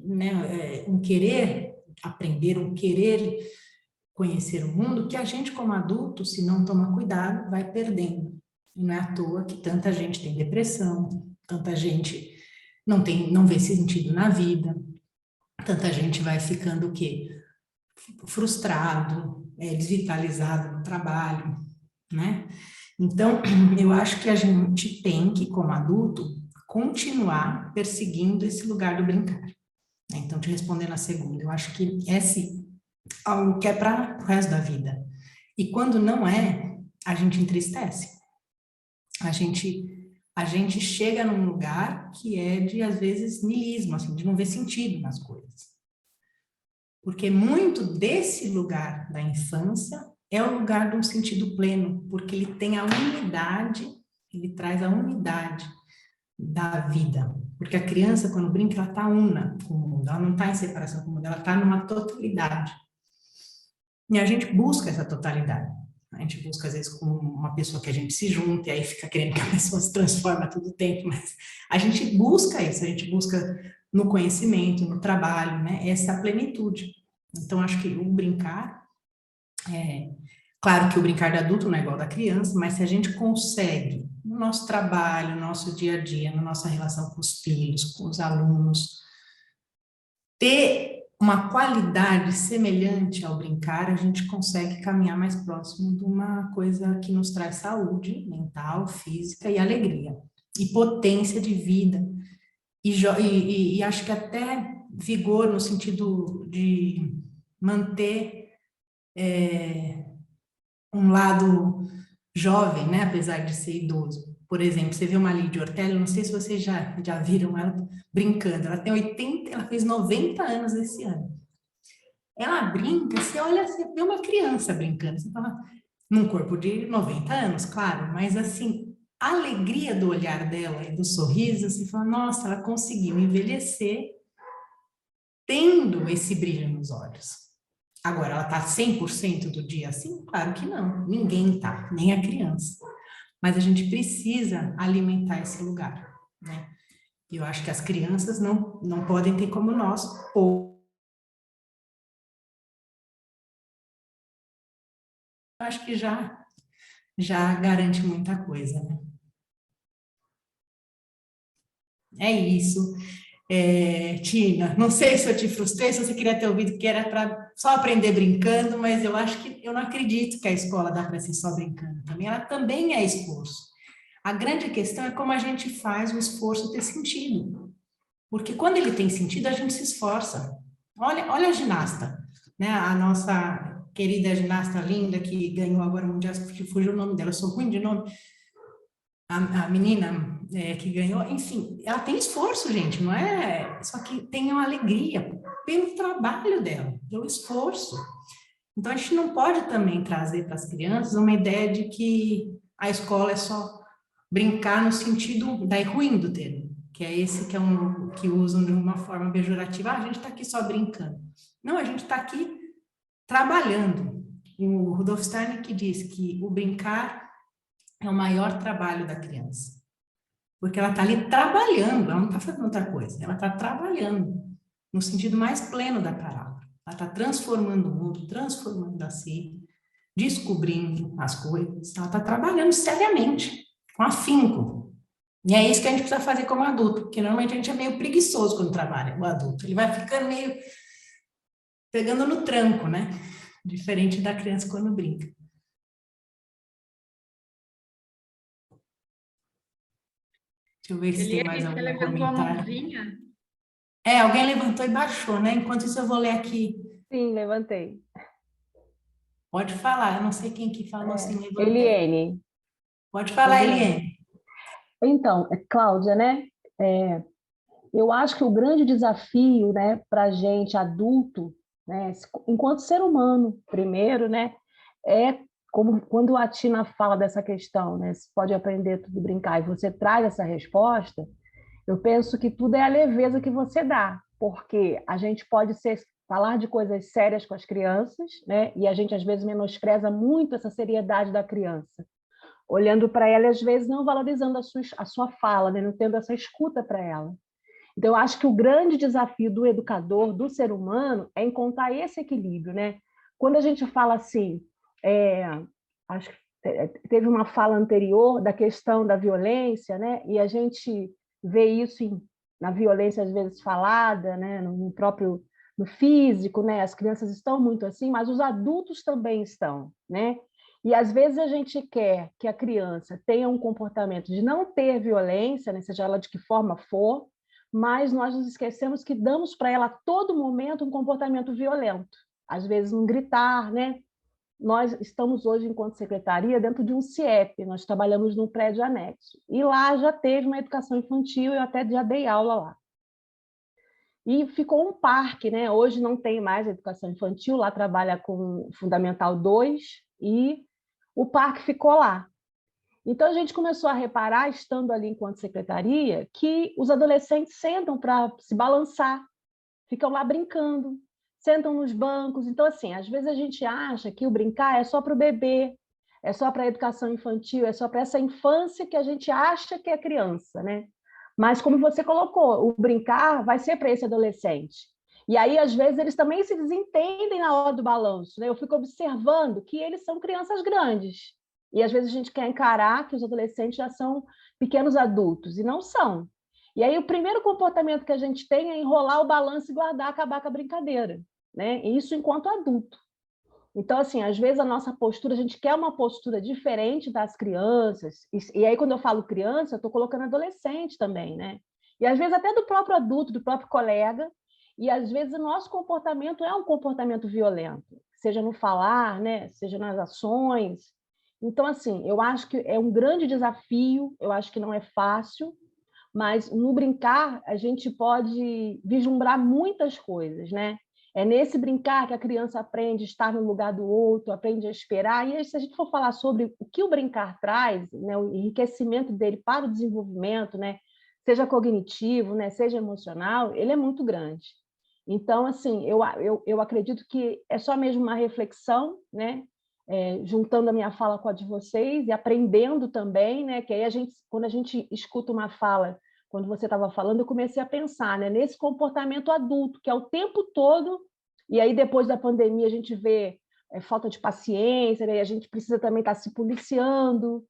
né? Um querer aprender, um querer conhecer o mundo, que a gente como adulto, se não tomar cuidado, vai perdendo. E não é à toa que tanta gente tem depressão, tanta gente não vê sentido na vida, tanta gente vai ficando o quê? Frustrado, desvitalizado no trabalho, né? Então, eu acho que a gente tem que, como adulto, continuar perseguindo esse lugar do brincar. Então, te respondendo a segunda, eu acho que esse é algo que é para o resto da vida. E quando não é, a gente entristece. A gente chega num lugar que é de, às vezes, niilismo, assim, de não ver sentido nas coisas. Porque muito desse lugar da infância é o lugar de um sentido pleno, porque ele tem a unidade, ele traz a unidade da vida. Porque a criança, quando brinca, ela está una com o mundo, ela não está em separação com o mundo, ela está numa totalidade. E a gente busca essa totalidade. A gente busca, às vezes, com uma pessoa que a gente se junta, e aí fica querendo que a pessoa se transforme a todo tempo, mas a gente busca isso, a gente busca no conhecimento, no trabalho, né? Essa plenitude. Então, acho que o brincar, claro que o brincar de adulto não é igual da criança, mas se a gente consegue, no nosso trabalho, no nosso dia a dia, na nossa relação com os filhos, com os alunos, ter uma qualidade semelhante ao brincar, a gente consegue caminhar mais próximo de uma coisa que nos traz saúde mental, física e alegria, e potência de vida, e acho que até vigor no sentido de manter um lado jovem, né, apesar de ser idoso. Por exemplo, você vê uma Lídia Ortelli, não sei se vocês já viram ela brincando, ela tem 80, ela fez 90 anos esse ano. Ela brinca, você olha, você vê uma criança brincando, você fala, num corpo de 90 anos, claro, mas assim, a alegria do olhar dela e do sorriso, você fala, nossa, ela conseguiu envelhecer tendo esse brilho nos olhos. Agora, ela está 100% do dia assim? Claro que não, ninguém está, nem a criança. Mas a gente precisa alimentar esse lugar, né? E eu acho que as crianças não podem ter como nós, ou eu acho que já garante muita coisa, né? É isso. Tina, não sei se eu te frustrei, se você queria ter ouvido que era para só aprender brincando, mas eu acho que eu não acredito que a escola dá para ser só brincando também, ela também é esforço. A grande questão é como a gente faz o esforço ter sentido, porque quando ele tem sentido, a gente se esforça. Olha a ginasta, né? A nossa querida ginasta linda que ganhou agora o Mundial, fugiu o nome dela, eu sou ruim de nome, a menina que ganhou, enfim, ela tem esforço, gente, não é? Só que tem uma alegria pelo trabalho dela, pelo esforço. Então, a gente não pode também trazer para as crianças uma ideia de que a escola é só brincar no sentido ruim do termo, que é esse que usam de uma forma pejorativa, a gente está aqui só brincando. Não, a gente está aqui trabalhando. O Rudolf Steiner que diz que o brincar é o maior trabalho da criança. Porque ela está ali trabalhando, ela não está fazendo outra coisa, ela está trabalhando, no sentido mais pleno da palavra. Ela está transformando o mundo, transformando a si, descobrindo as coisas, ela está trabalhando seriamente, com afinco. E é isso que a gente precisa fazer como adulto, porque normalmente a gente é meio preguiçoso quando trabalha, o adulto. Ele vai ficando meio pegando no tranco, né? Diferente da criança quando brinca. Deixa eu ver se tem mais Eliane, você algum levantou a comentário. mãozinha? Alguém levantou e baixou, né? Enquanto isso eu vou ler aqui. Sim, levantei. Pode falar, eu não sei quem que falou assim, levantei. Eliene. Pode falar, Eliane. Então, Cláudia, né? Eu acho que o grande desafio, né, para a gente adulto, né, enquanto ser humano, primeiro, né, é como quando a Tina fala dessa questão, né, se pode aprender tudo brincar, e você traz essa resposta, eu penso que tudo é a leveza que você dá, porque a gente pode falar de coisas sérias com as crianças, né, e a gente às vezes menospreza muito essa seriedade da criança, olhando para ela e às vezes não valorizando a sua fala, né, não tendo essa escuta para ela. Então, eu acho que o grande desafio do educador, do ser humano, é encontrar esse equilíbrio, né? Quando a gente fala assim, acho que teve uma fala anterior da questão da violência, né? E a gente vê isso na violência às vezes falada, né? No físico, né? As crianças estão muito assim, mas os adultos também estão, né? E às vezes a gente quer que a criança tenha um comportamento de não ter violência, né? Seja ela de que forma for, mas nós nos esquecemos que damos para ela a todo momento um comportamento violento, às vezes um gritar, né? Nós estamos hoje, enquanto secretaria, dentro de um CIEP, nós trabalhamos num prédio anexo, e lá já teve uma educação infantil, eu até já dei aula lá. E ficou um parque, né? Hoje não tem mais educação infantil, lá trabalha com Fundamental 2, e o parque ficou lá. Então, a gente começou a reparar, estando ali enquanto secretaria, que os adolescentes sentam para se balançar, ficam lá brincando, sentam nos bancos. Então, assim, às vezes a gente acha que o brincar é só para o bebê, é só para a educação infantil, é só para essa infância que a gente acha que é criança, né? Mas, como você colocou, o brincar vai ser para esse adolescente. E aí, às vezes, eles também se desentendem na hora do balanço, né? Eu fico observando que eles são crianças grandes. E às vezes a gente quer encarar que os adolescentes já são pequenos adultos, e não são. E aí o primeiro comportamento que a gente tem é enrolar o balanço e guardar, acabar com a brincadeira, né? E isso enquanto adulto. Então, assim, às vezes a nossa postura, a gente quer uma postura diferente das crianças, e aí quando eu falo criança, eu estou colocando adolescente também, né? E às vezes até do próprio adulto, do próprio colega, e às vezes o nosso comportamento é um comportamento violento, seja no falar, né? Seja nas ações. Então, assim, eu acho que é um grande desafio, eu acho que não é fácil, mas no brincar a gente pode vislumbrar muitas coisas, né? É nesse brincar que a criança aprende a estar no lugar do outro, aprende a esperar, e aí, se a gente for falar sobre o que o brincar traz, né, o enriquecimento dele para o desenvolvimento, né, seja cognitivo, né, seja emocional, ele é muito grande. Então, assim, eu acredito que é só mesmo uma reflexão, né? Juntando a minha fala com a de vocês e aprendendo também, né? Que aí quando a gente escuta uma fala, quando você estava falando, eu comecei a pensar, né? Nesse comportamento adulto, que é o tempo todo, e aí depois da pandemia a gente vê falta de paciência, né? E a gente precisa também estar se policiando.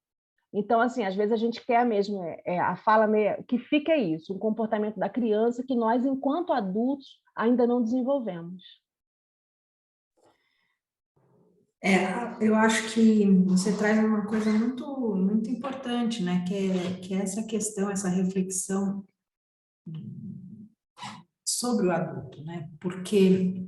Então, assim, às vezes a gente quer mesmo, a fala que fica isso, um comportamento da criança que nós, enquanto adultos, ainda não desenvolvemos. Eu acho que você traz uma coisa muito, muito importante, né? Que é essa questão, essa reflexão sobre o adulto, né? Porque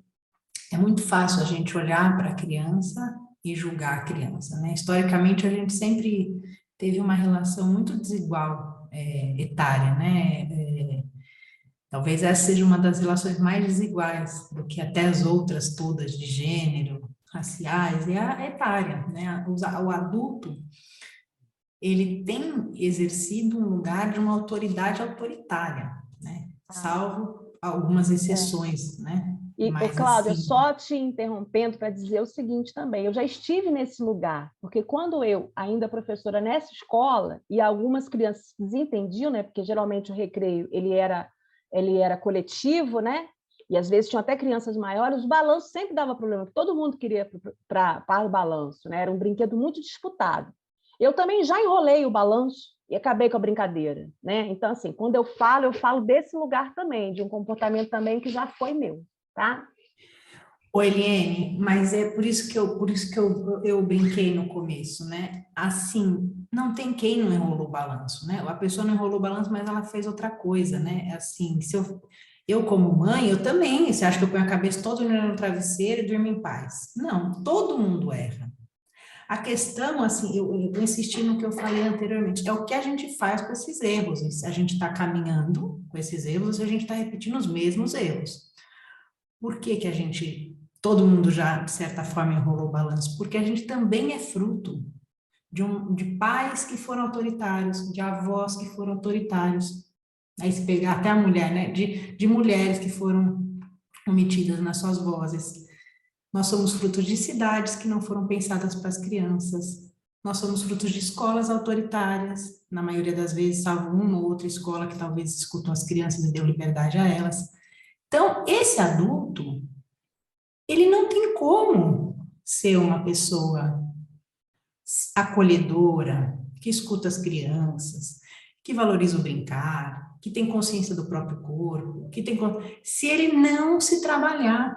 é muito fácil a gente olhar para a criança e julgar a criança, né? Historicamente, a gente sempre teve uma relação muito desigual etária, né? Talvez essa seja uma das relações mais desiguais do que até as outras todas de gênero, raciais, e a etária, né? O adulto, ele tem exercido um lugar de uma autoridade autoritária, né? Salvo algumas exceções, né? E, mas, Cláudia, assim, só te interrompendo para dizer o seguinte também, eu já estive nesse lugar, porque quando eu, ainda professora nessa escola, e algumas crianças desentendiam, né? Porque geralmente o recreio, ele era coletivo, né? E às vezes tinham até crianças maiores, o balanço sempre dava problema, porque todo mundo queria para o balanço, né? Era um brinquedo muito disputado. Eu também já enrolei o balanço e acabei com a brincadeira, né? Então, assim, quando eu falo desse lugar também, de um comportamento também que já foi meu, tá? Oi, Eliane, mas é por isso que eu brinquei no começo, né? Assim, não tem quem não enrolou o balanço, né? A pessoa não enrolou o balanço, mas ela fez outra coisa, né? Assim, se eu como mãe, eu também. Você acha que eu ponho a cabeça todo dia no travesseiro e durmo em paz? Não, todo mundo erra. A questão, assim, eu vou insistir no que eu falei anteriormente, é o que a gente faz com esses erros. Se a gente está caminhando com esses erros, ou se a gente está repetindo os mesmos erros. Por que que todo mundo já, de certa forma, enrolou o balanço? Porque a gente também é fruto de pais que foram autoritários, de avós que foram autoritários. Aí se pegar até a mulher, né? De mulheres que foram omitidas nas suas vozes. Nós somos frutos de cidades que não foram pensadas para as crianças. Nós somos frutos de escolas autoritárias, na maioria das vezes, salvo uma ou outra escola que talvez escutam as crianças e deu liberdade a elas. Então, esse adulto, ele não tem como ser uma pessoa acolhedora, que escuta as crianças, que valoriza o brincar, que tem consciência do próprio corpo, se ele não se trabalhar.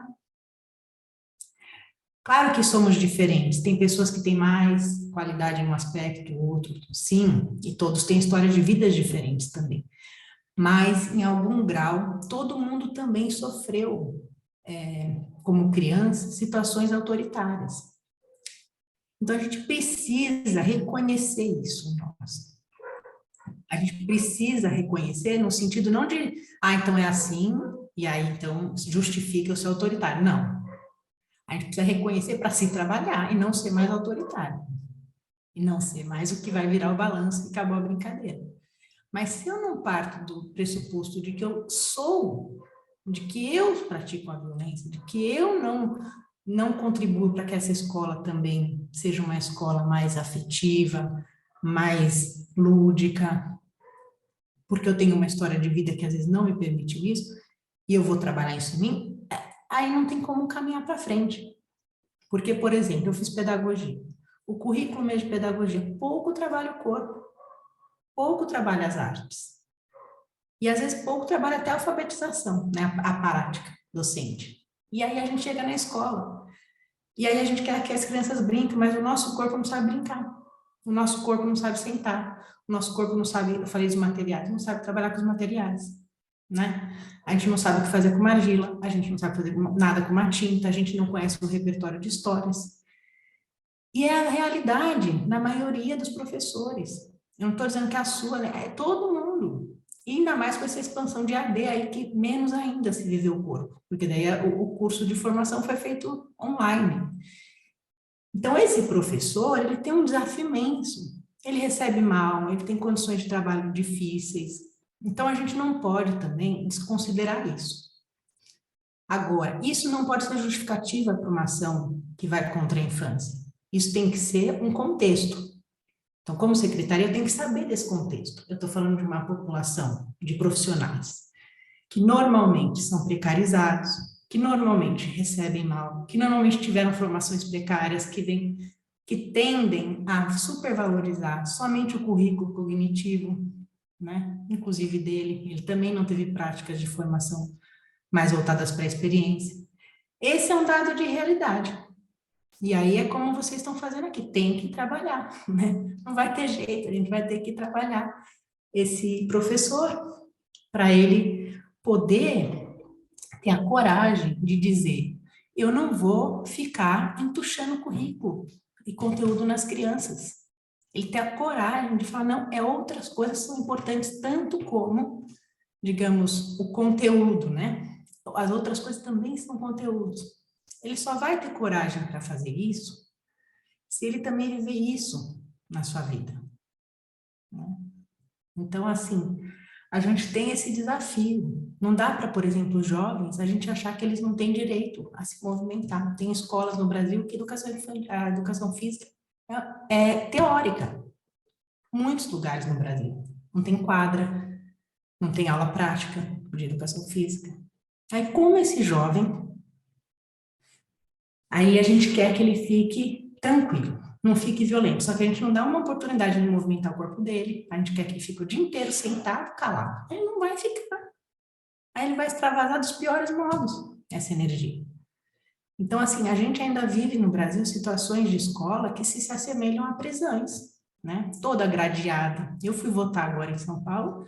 Claro que somos diferentes, tem pessoas que têm mais qualidade em um aspecto, outro, sim, e todos têm histórias de vidas diferentes também. Mas, em algum grau, todo mundo também sofreu, como criança, situações autoritárias. Então, a gente precisa reconhecer isso em nós. A gente precisa reconhecer no sentido não de, então é assim, e aí, então, justifica eu ser autoritário. Não. A gente precisa reconhecer para se trabalhar e não ser mais autoritário. E não ser mais o que vai virar o balanço e acabou a brincadeira. Mas se eu não parto do pressuposto de que eu sou, de que eu pratico a violência, de que eu não contribuo para que essa escola também seja uma escola mais afetiva, mais lúdica, porque eu tenho uma história de vida que às vezes não me permitiu isso, e eu vou trabalhar isso em mim, aí não tem como caminhar para frente. Porque, por exemplo, eu fiz pedagogia. O currículo mesmo de pedagogia, pouco trabalha o corpo, pouco trabalha as artes. E às vezes pouco trabalha até a alfabetização, né, a prática docente. E aí a gente chega na escola, e aí a gente quer que as crianças brinquem, mas o nosso corpo não sabe brincar. O nosso corpo não sabe sentar. O nosso corpo não sabe, eu falei dos materiais, não sabe trabalhar com os materiais, né? A gente não sabe o que fazer com uma argila, a gente não sabe fazer nada com uma tinta, a gente não conhece o repertório de histórias. E é a realidade da maioria dos professores. Eu não estou dizendo que é a sua, né? É todo mundo. E ainda mais com essa expansão de AD aí, que menos ainda se vive o corpo, porque daí o curso de formação foi feito online. Então, esse professor, ele tem um desafio imenso. Ele recebe mal, ele tem condições de trabalho difíceis. Então, a gente não pode também desconsiderar isso. Agora, isso não pode ser justificativa para uma ação que vai contra a infância. Isso tem que ser um contexto. Então, como secretaria, eu tenho que saber desse contexto. Eu estou falando de uma população de profissionais que normalmente são precarizados, que normalmente recebem mal, que normalmente tiveram formações precárias, que tendem a supervalorizar somente o currículo cognitivo, né? Inclusive dele, ele também não teve práticas de formação mais voltadas para a experiência. Esse é um dado de realidade. E aí é como vocês estão fazendo aqui, tem que trabalhar, né? Não vai ter jeito, a gente vai ter que trabalhar esse professor para ele poder ter a coragem de dizer, eu não vou ficar entuchando currículo e conteúdo nas crianças. Ele tem a coragem de falar, não, outras coisas são importantes tanto como, digamos, o conteúdo, né? As outras coisas também são conteúdos. Ele só vai ter coragem para fazer isso se ele também viver isso na sua vida, né? Então, assim, a gente tem esse desafio. Não dá para, por exemplo, os jovens, a gente achar que eles não têm direito a se movimentar. Tem escolas no Brasil que a educação física é teórica. Muitos lugares no Brasil. Não tem quadra, não tem aula prática de educação física. Aí, como esse jovem... Aí a gente quer que ele fique tranquilo, não fique violento. Só que a gente não dá uma oportunidade de movimentar o corpo dele. A gente quer que ele fique o dia inteiro sentado, calado. Ele não vai ficar. Aí ele vai extravasar dos piores modos essa energia. Então, assim, a gente ainda vive no Brasil situações de escola que se assemelham a prisões, né? Toda gradeada. Eu fui votar agora em São Paulo,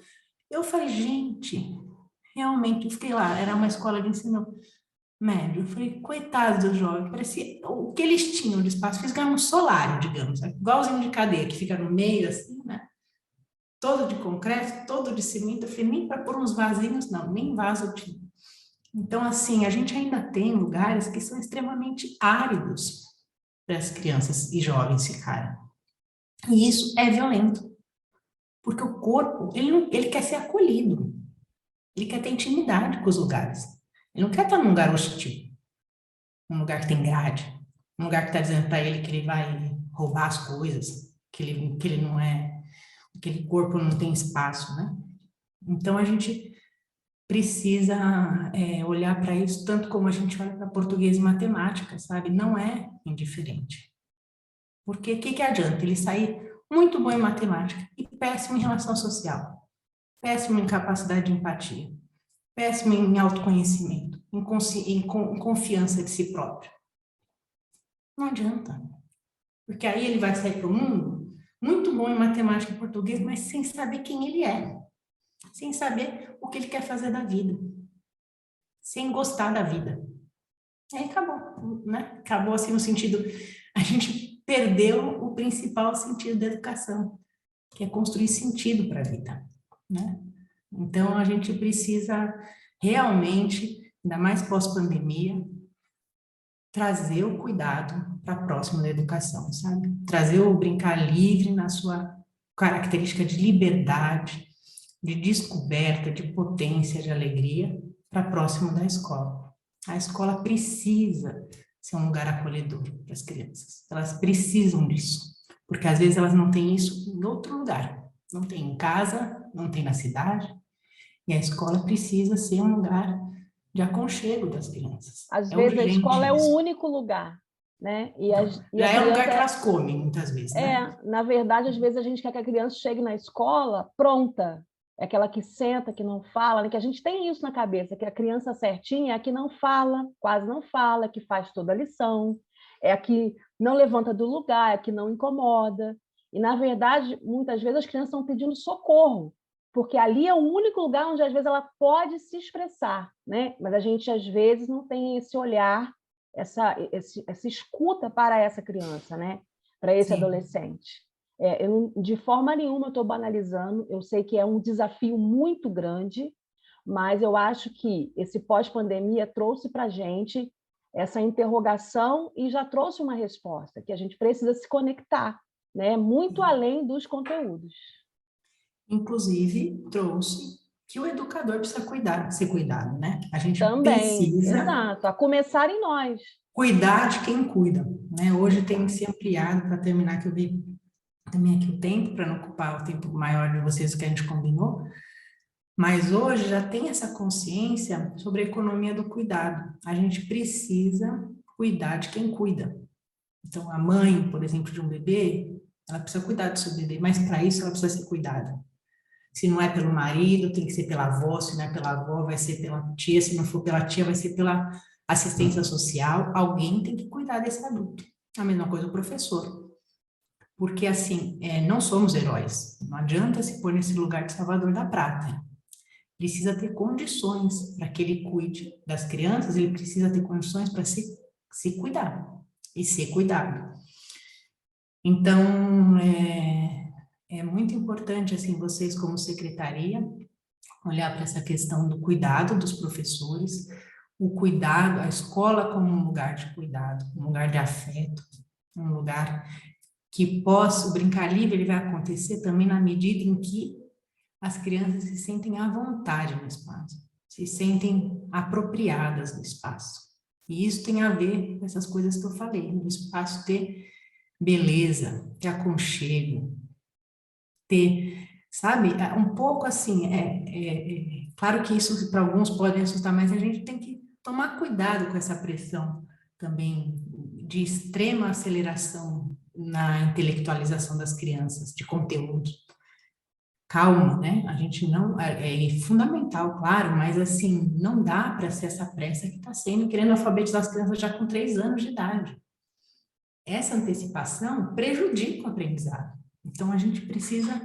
eu falei, gente, realmente, eu fiquei lá, era uma escola de ensino médio, eu falei, coitados dos jovens, parecia, o que eles tinham de espaço, fizeram um solário, digamos, igualzinho de cadeia, que fica no meio, assim, né? Todo de concreto, todo de cimento, eu falei, nem para pôr uns vasinhos, não, nem vaso tinha. Então, assim, a gente ainda tem lugares que são extremamente áridos para as crianças e jovens ficarem. E isso é violento, porque o corpo, ele quer ser acolhido, ele quer ter intimidade com os lugares. Ele não quer estar num lugar hostil, num lugar que tem grade, num lugar que está dizendo para ele que ele vai roubar as coisas, que ele não é, aquele corpo não tem espaço, né? Então, a gente precisa olhar para isso tanto como a gente olha para português e matemática, sabe? Não é indiferente. Porque o que adianta ele sair muito bom em matemática e péssimo em relação social, péssimo em capacidade de empatia, péssimo em autoconhecimento, em confiança de si próprio? Não adianta. Porque aí ele vai sair para o mundo muito bom em matemática e português, mas sem saber quem ele é, sem saber o que ele quer fazer da vida, sem gostar da vida. Aí acabou, né? Acabou assim no sentido, a gente perdeu o principal sentido da educação, que é construir sentido para a vida, né? Então a gente precisa realmente, ainda mais pós-pandemia, trazer o cuidado para próximo da educação, sabe? Trazer o brincar livre na sua característica de liberdade, de descoberta, de potência, de alegria, para próximo da escola. A escola precisa ser um lugar acolhedor para as crianças. Elas precisam disso, porque às vezes elas não têm isso em outro lugar. Não tem em casa, não tem na cidade, e a escola precisa ser um lugar de aconchego das crianças. Às vezes a escola é o único lugar, né? Já é o lugar que elas comem, muitas vezes, né? Na verdade, às vezes a gente quer que a criança chegue na escola pronta. É aquela que senta, que não fala, né? Que a gente tem isso na cabeça, que a criança certinha é a que não fala, quase não fala, que faz toda a lição, é a que não levanta do lugar, é a que não incomoda. E, na verdade, muitas vezes as crianças estão pedindo socorro, porque ali é o único lugar onde, às vezes, ela pode se expressar, né? Mas a gente, às vezes, não tem esse olhar, essa escuta para essa criança, né? Para esse adolescente. De forma nenhuma eu estou banalizando, eu sei que é um desafio muito grande, mas eu acho que esse pós-pandemia trouxe para a gente essa interrogação e já trouxe uma resposta, que a gente precisa se conectar, né? Muito além dos conteúdos. Inclusive, trouxe que o educador precisa ser cuidado, né? A gente também precisa... Exato, a começar em nós. Cuidar de quem cuida, né? Hoje tem que ser ampliado, para terminar, que eu vi também aqui o tempo, para não ocupar o tempo maior de vocês que a gente combinou, mas hoje já tem essa consciência sobre a economia do cuidado. A gente precisa cuidar de quem cuida. Então, a mãe, por exemplo, de um bebê, ela precisa cuidar do seu bebê, mas para isso ela precisa ser cuidada. Se não é pelo marido, tem que ser pela avó, se não é pela avó, vai ser pela tia, se não for pela tia, vai ser pela assistência social. Alguém tem que cuidar desse adulto. A mesma coisa o professor. Porque, assim, não somos heróis. Não adianta se pôr nesse lugar de salvador da prata. Precisa ter condições para que ele cuide das crianças, ele precisa ter condições para se cuidar e ser cuidado. Então, é muito importante, assim, vocês como secretaria, olhar para essa questão do cuidado dos professores, o cuidado, a escola como um lugar de cuidado, um lugar de afeto, um lugar que o brincar livre ele vai acontecer também na medida em que as crianças se sentem à vontade no espaço, se sentem apropriadas no espaço. E isso tem a ver com essas coisas que eu falei, no espaço ter beleza, ter aconchego, ter, sabe, um pouco assim, claro que isso para alguns pode assustar, mas a gente tem que tomar cuidado com essa pressão também de extrema aceleração na intelectualização das crianças, de conteúdo. calma, né? A gente não, é fundamental, claro, mas assim, não dá para ser essa pressa que está sendo, querendo alfabetizar as crianças já com 3 anos de idade. Essa antecipação prejudica o aprendizado. Então, a gente precisa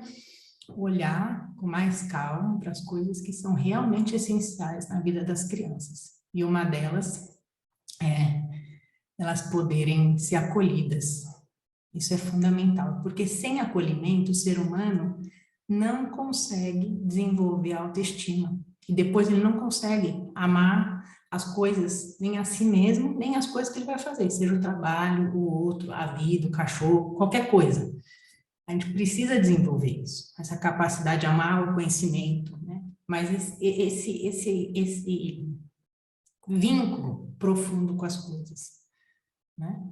olhar com mais calma para as coisas que são realmente essenciais na vida das crianças. E uma delas é elas poderem ser acolhidas. Isso é fundamental, porque sem acolhimento, o ser humano não consegue desenvolver a autoestima. E depois ele não consegue amar as coisas, nem a si mesmo, nem as coisas que ele vai fazer, seja o trabalho, o outro, a vida, o cachorro, qualquer coisa. A gente precisa desenvolver isso, essa capacidade de amar o conhecimento, né? Mas esse vínculo profundo com as coisas, né?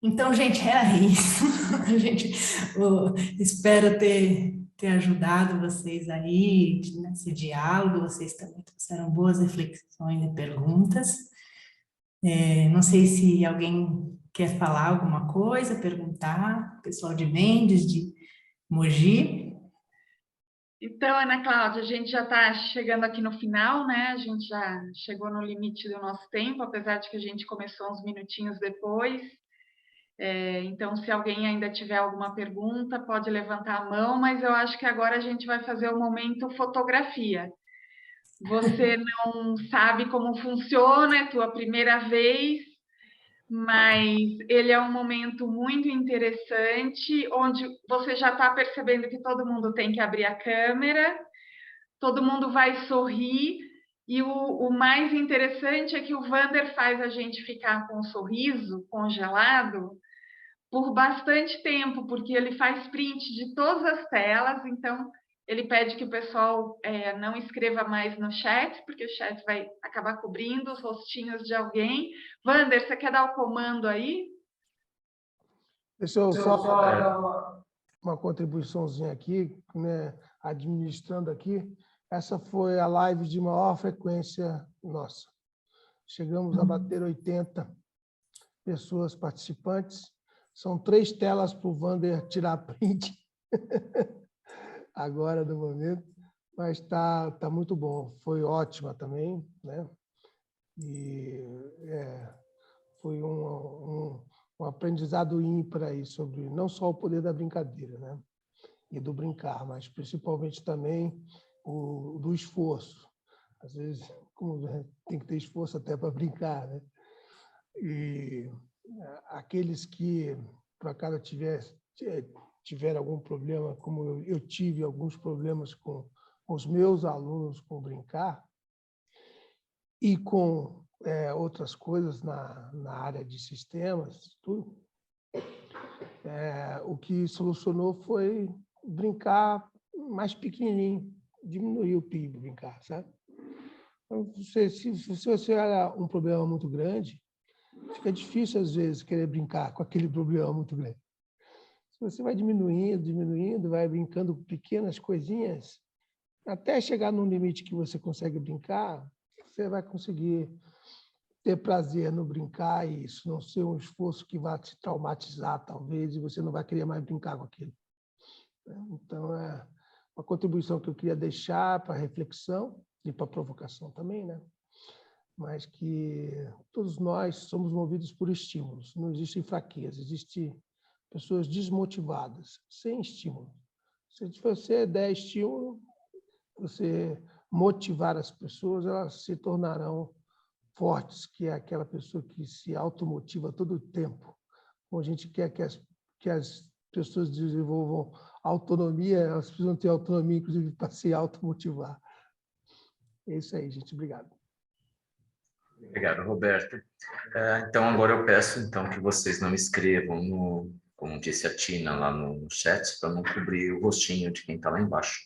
Então, gente, era isso. A gente espero ter ajudado vocês aí nesse diálogo. Vocês também trouxeram boas reflexões e perguntas. Não sei se alguém quer falar alguma coisa, perguntar, pessoal de Mendes, de Mogi. Então, Ana Cláudia, a gente já está chegando aqui no final, né? A gente já chegou no limite do nosso tempo, apesar de que a gente começou uns minutinhos depois. Então, se alguém ainda tiver alguma pergunta, pode levantar a mão, mas eu acho que agora a gente vai fazer o momento fotografia. Você não sabe como funciona, é tua primeira vez, mas ele é um momento muito interessante, onde você já está percebendo que todo mundo tem que abrir a câmera, todo mundo vai sorrir, e o mais interessante é que o Wander faz a gente ficar com um sorriso congelado por bastante tempo, porque ele faz print de todas as telas, então ele pede que o pessoal não escreva mais no chat, porque o chat vai acabar cobrindo os rostinhos de alguém. Wander, você quer dar o comando aí? Deixa eu só dar uma contribuiçãozinha aqui, né, administrando aqui. Essa foi a live de maior frequência nossa. Chegamos a bater 80 pessoas participantes. São 3 telas para o Wander tirar print agora, no momento. Mas tá muito bom. Foi ótima também, né? E foi um aprendizado ímpar aí sobre não só o poder da brincadeira, né? E do brincar, mas principalmente também do esforço. Às vezes, tem que ter esforço até para brincar, né? E aqueles que, por acaso, tiveram algum problema, como eu tive alguns problemas com os meus alunos com brincar e com outras coisas na área de sistemas, tudo, o que solucionou foi brincar mais pequenininho, diminuir o PIB, brincar, sabe? Então, se você olha um problema muito grande, fica difícil, às vezes, querer brincar com aquele problema muito grande. Se você vai diminuindo, vai brincando com pequenas coisinhas, até chegar num limite que você consegue brincar, você vai conseguir ter prazer no brincar e isso não ser um esforço que vai te traumatizar, talvez, e você não vai querer mais brincar com aquilo. Então, é uma contribuição que eu queria deixar para reflexão e para provocação também, né? Mas que todos nós somos movidos por estímulos. Não existe fraqueza, existem pessoas desmotivadas, sem estímulo. Se você der estímulo, você motivar as pessoas, elas se tornarão fortes, que é aquela pessoa que se automotiva todo o tempo. Como a gente quer que as pessoas desenvolvam autonomia, elas precisam ter autonomia, inclusive, para se automotivar. É isso aí, gente. Obrigado. Obrigado, Roberto. Então, agora eu peço então, que vocês não escrevam, como disse a Tina lá no chat, para não cobrir o rostinho de quem está lá embaixo.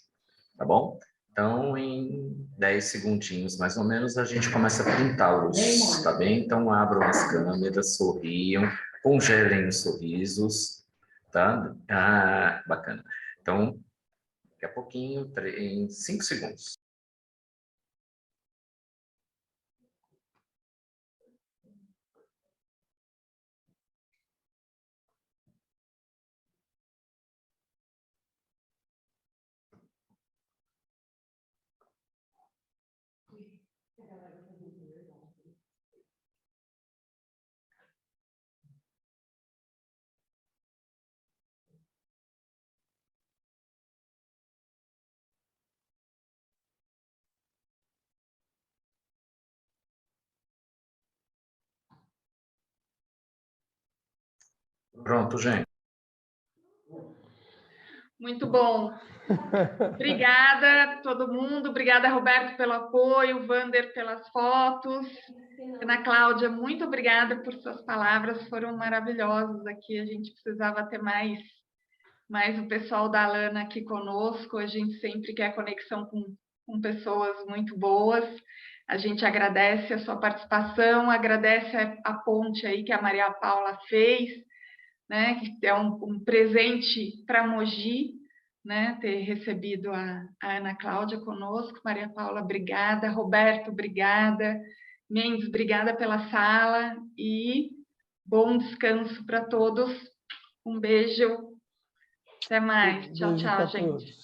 Tá bom? Então, em 10 segundinhos, mais ou menos, a gente começa a pintá-los, tá bem? Então, abram as câmeras, sorriam, congelem os sorrisos, tá? Bacana. Então, daqui a pouquinho, em 5 segundos. Pronto, gente. Muito bom. Obrigada a todo mundo. Obrigada, Roberto, pelo apoio, Wander pelas fotos. Ana Cláudia, muito obrigada por suas palavras, foram maravilhosas aqui. A gente precisava ter mais o pessoal da Alana aqui conosco. A gente sempre quer conexão com pessoas muito boas. A gente agradece a sua participação, agradece a ponte aí que a Maria Paula fez, né? Que é um presente para Mogi, né? Ter recebido a Ana Cláudia conosco. Maria Paula, obrigada. Roberto, obrigada. Mendes, obrigada pela sala e bom descanso para todos. Um beijo. Até mais. Tchau, Beijo tchau, pra gente. todos.